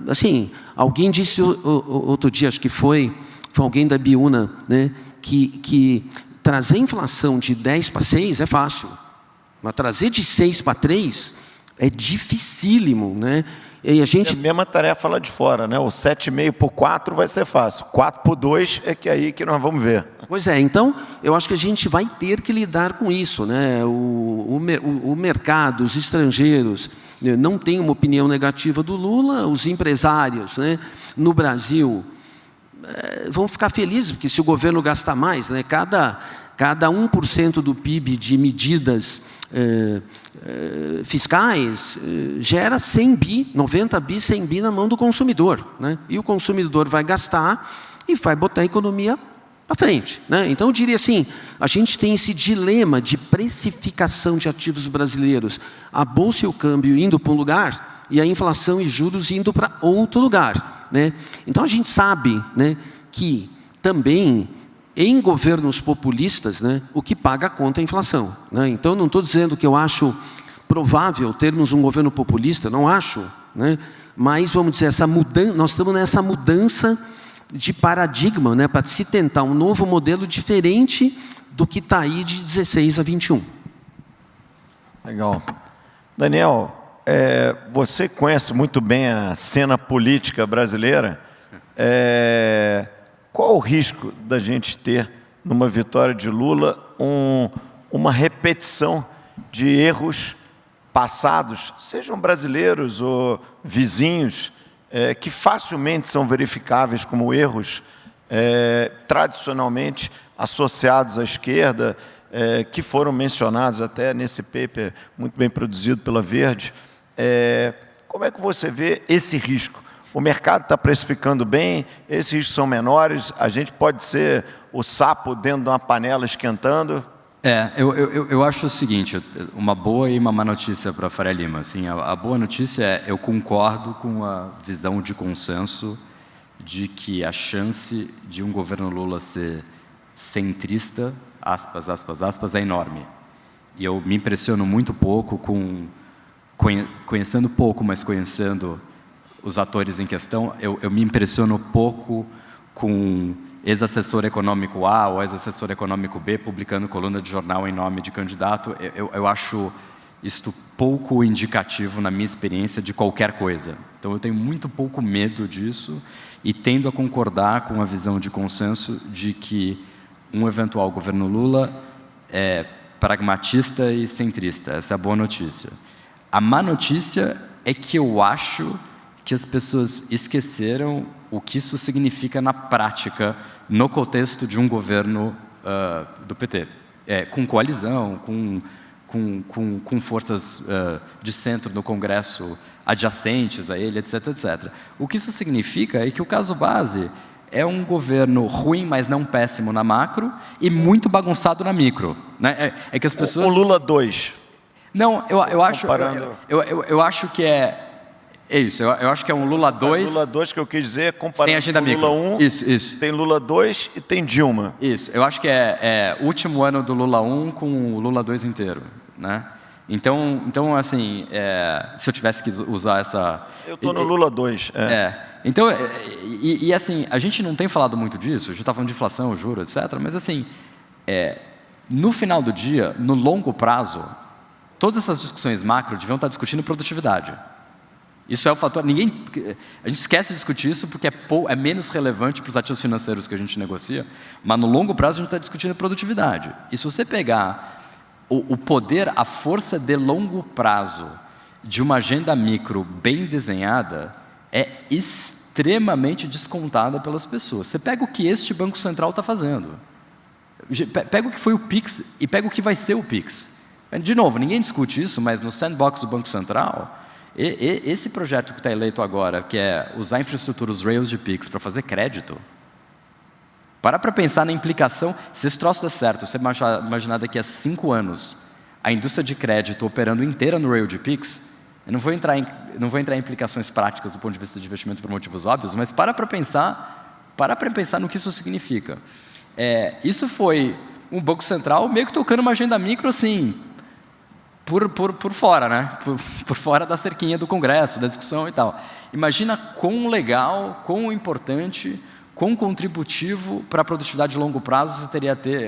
Assim, alguém disse outro dia, acho que foi alguém da Biúna, né, que trazer inflação de 10 para 6 é fácil, mas trazer de 6 para 3 é dificílimo, né? E a gente... É a mesma tarefa lá de fora, né? O 7,5 por 4 vai ser fácil. 4 por 2 é que aí que nós vamos ver. Pois é, então, eu acho que a gente vai ter que lidar com isso, né? O mercado, os estrangeiros, não têm uma opinião negativa do Lula, os empresários, né, no Brasil vão ficar felizes, porque se o governo gastar mais, né, cada 1% do PIB de medidas fiscais gera 100 bi, 90 bi, 100 bi na mão do consumidor, né? E o consumidor vai gastar e vai botar a economia para frente, né? Então eu diria assim, a gente tem esse dilema de precificação de ativos brasileiros, a bolsa e o câmbio indo para um lugar e a inflação e juros indo para outro lugar, né? Então a gente sabe, né, que também em governos populistas, né, o que paga a conta é a inflação, né? Então, não estou dizendo que eu acho provável termos um governo populista, não acho, né? Mas, vamos dizer, nós estamos nessa mudança de paradigma, né, para se tentar um novo modelo diferente do que está aí de 16 a 21. Legal. Daniel, você conhece muito bem a cena política brasileira. Qual o risco da gente ter, numa vitória de Lula, uma repetição de erros passados, sejam brasileiros ou vizinhos, que facilmente são verificáveis como erros tradicionalmente associados à esquerda, que foram mencionados até nesse paper muito bem produzido pela Verde? Como é que você vê esse risco? O mercado está precificando bem, esses riscos são menores, a gente pode ser o sapo dentro de uma panela esquentando? Eu acho o seguinte, uma boa e uma má notícia para a Faria Lima. Assim, a boa notícia é, eu concordo com a visão de consenso de que a chance de um governo Lula ser centrista, aspas, aspas, aspas, é enorme. E eu me impressiono muito pouco conhecendo pouco, mas conhecendo os atores em questão, eu me impressiono pouco com ex-assessor econômico A ou ex-assessor econômico B publicando coluna de jornal em nome de candidato. Eu acho isto pouco indicativo, na minha experiência, de qualquer coisa. Então, eu tenho muito pouco medo disso e tendo a concordar com a visão de consenso de que um eventual governo Lula é pragmatista e centrista. Essa é a boa notícia. A má notícia é que eu acho que as pessoas esqueceram o que isso significa na prática, no contexto de um governo do PT, com coalizão, com forças de centro no Congresso adjacentes a ele, etc, etc. O que isso significa é que o caso base é um governo ruim, mas não péssimo na macro, e muito bagunçado na micro, né? É que as pessoas... O Lula 2. Não, eu acho que é isso, eu acho que é um Lula 2... Lula 2 que eu quis dizer, comparando com micro. Lula 1, isso. Tem Lula 2 e tem Dilma. Isso, eu acho que é último ano do Lula 1 com o Lula 2 inteiro, né? Então assim, se eu tivesse que usar essa... Eu estou no Lula 2. Então, assim, a gente não tem falado muito disso, a gente está falando de inflação, juros, etc., mas assim, no final do dia, no longo prazo, todas essas discussões macro deviam estar discutindo produtividade. Isso é o fator... A gente esquece de discutir isso porque é menos relevante para os ativos financeiros que a gente negocia, mas no longo prazo a gente está discutindo produtividade. E se você pegar o poder, a força de longo prazo de uma agenda micro bem desenhada, é extremamente descontada pelas pessoas. Você pega o que este Banco Central está fazendo. Pega o que foi o PIX e pega o que vai ser o PIX. De novo, ninguém discute isso, mas no sandbox do Banco Central, Esse projeto que está eleito agora, que é usar a infraestrutura, os rails de Pix, para fazer crédito, para pensar na implicação, se esse troço der certo, você imaginar daqui a 5 anos, a indústria de crédito operando inteira no rail de Pix, eu não vou entrar em implicações práticas do ponto de vista de investimento por motivos óbvios, mas para pensar no que isso significa. Isso foi um Banco Central meio que tocando uma agenda micro assim, por fora, né? Por fora da cerquinha do Congresso, da discussão e tal. Imagina quão legal, quão importante, quão contributivo para a produtividade de longo prazo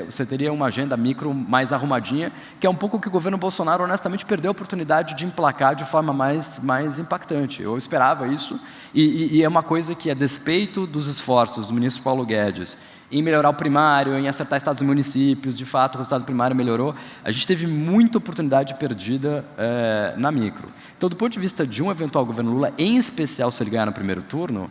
você teria uma agenda micro mais arrumadinha, que é um pouco o que o governo Bolsonaro, honestamente, perdeu a oportunidade de emplacar de forma mais impactante. Eu esperava isso, e é uma coisa que, a despeito dos esforços do ministro Paulo Guedes em melhorar o primário, em acertar estados e municípios, de fato o resultado primário melhorou, a gente teve muita oportunidade perdida na micro. Então, do ponto de vista de um eventual governo Lula, em especial se ele ganhar no primeiro turno,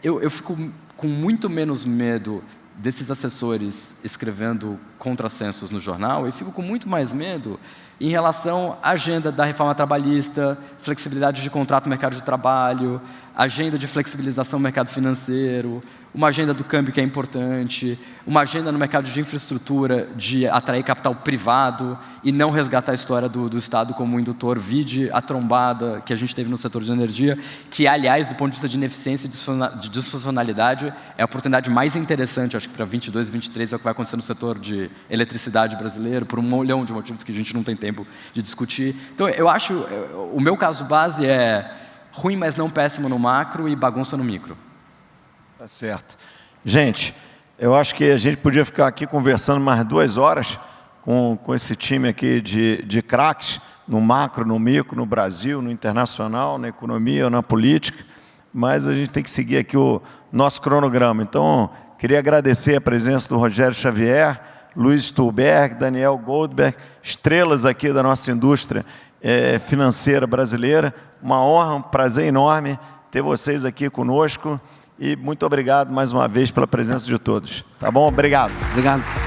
eu fico com muito menos medo desses assessores escrevendo contrassensos no jornal, e fico com muito mais medo em relação à agenda da reforma trabalhista, flexibilidade de contrato no mercado de trabalho, agenda de flexibilização do mercado financeiro, uma agenda do câmbio que é importante, uma agenda no mercado de infraestrutura de atrair capital privado e não resgatar a história do Estado como indutor, vide a trombada que a gente teve no setor de energia, que, aliás, do ponto de vista de ineficiência e de disfuncionalidade, é a oportunidade mais interessante, acho que para 22 e 23 é o que vai acontecer no setor de eletricidade brasileiro, por um milhão de motivos que a gente não tem tempo de discutir. Então, eu acho, o meu caso base é ruim, mas não péssimo no macro e bagunça no micro. Tá certo. Gente, eu acho que a gente podia ficar aqui conversando mais 2 horas com esse time aqui de craques, no macro, no micro, no Brasil, no internacional, na economia, na política, mas a gente tem que seguir aqui o nosso cronograma. Então, queria agradecer a presença do Rogério Xavier, Luiz Stuhlberg, Daniel Goldberg, estrelas aqui da nossa indústria financeira brasileira. Uma honra, um prazer enorme ter vocês aqui conosco, e muito obrigado mais uma vez pela presença de todos. Tá bom? Obrigado. Obrigado.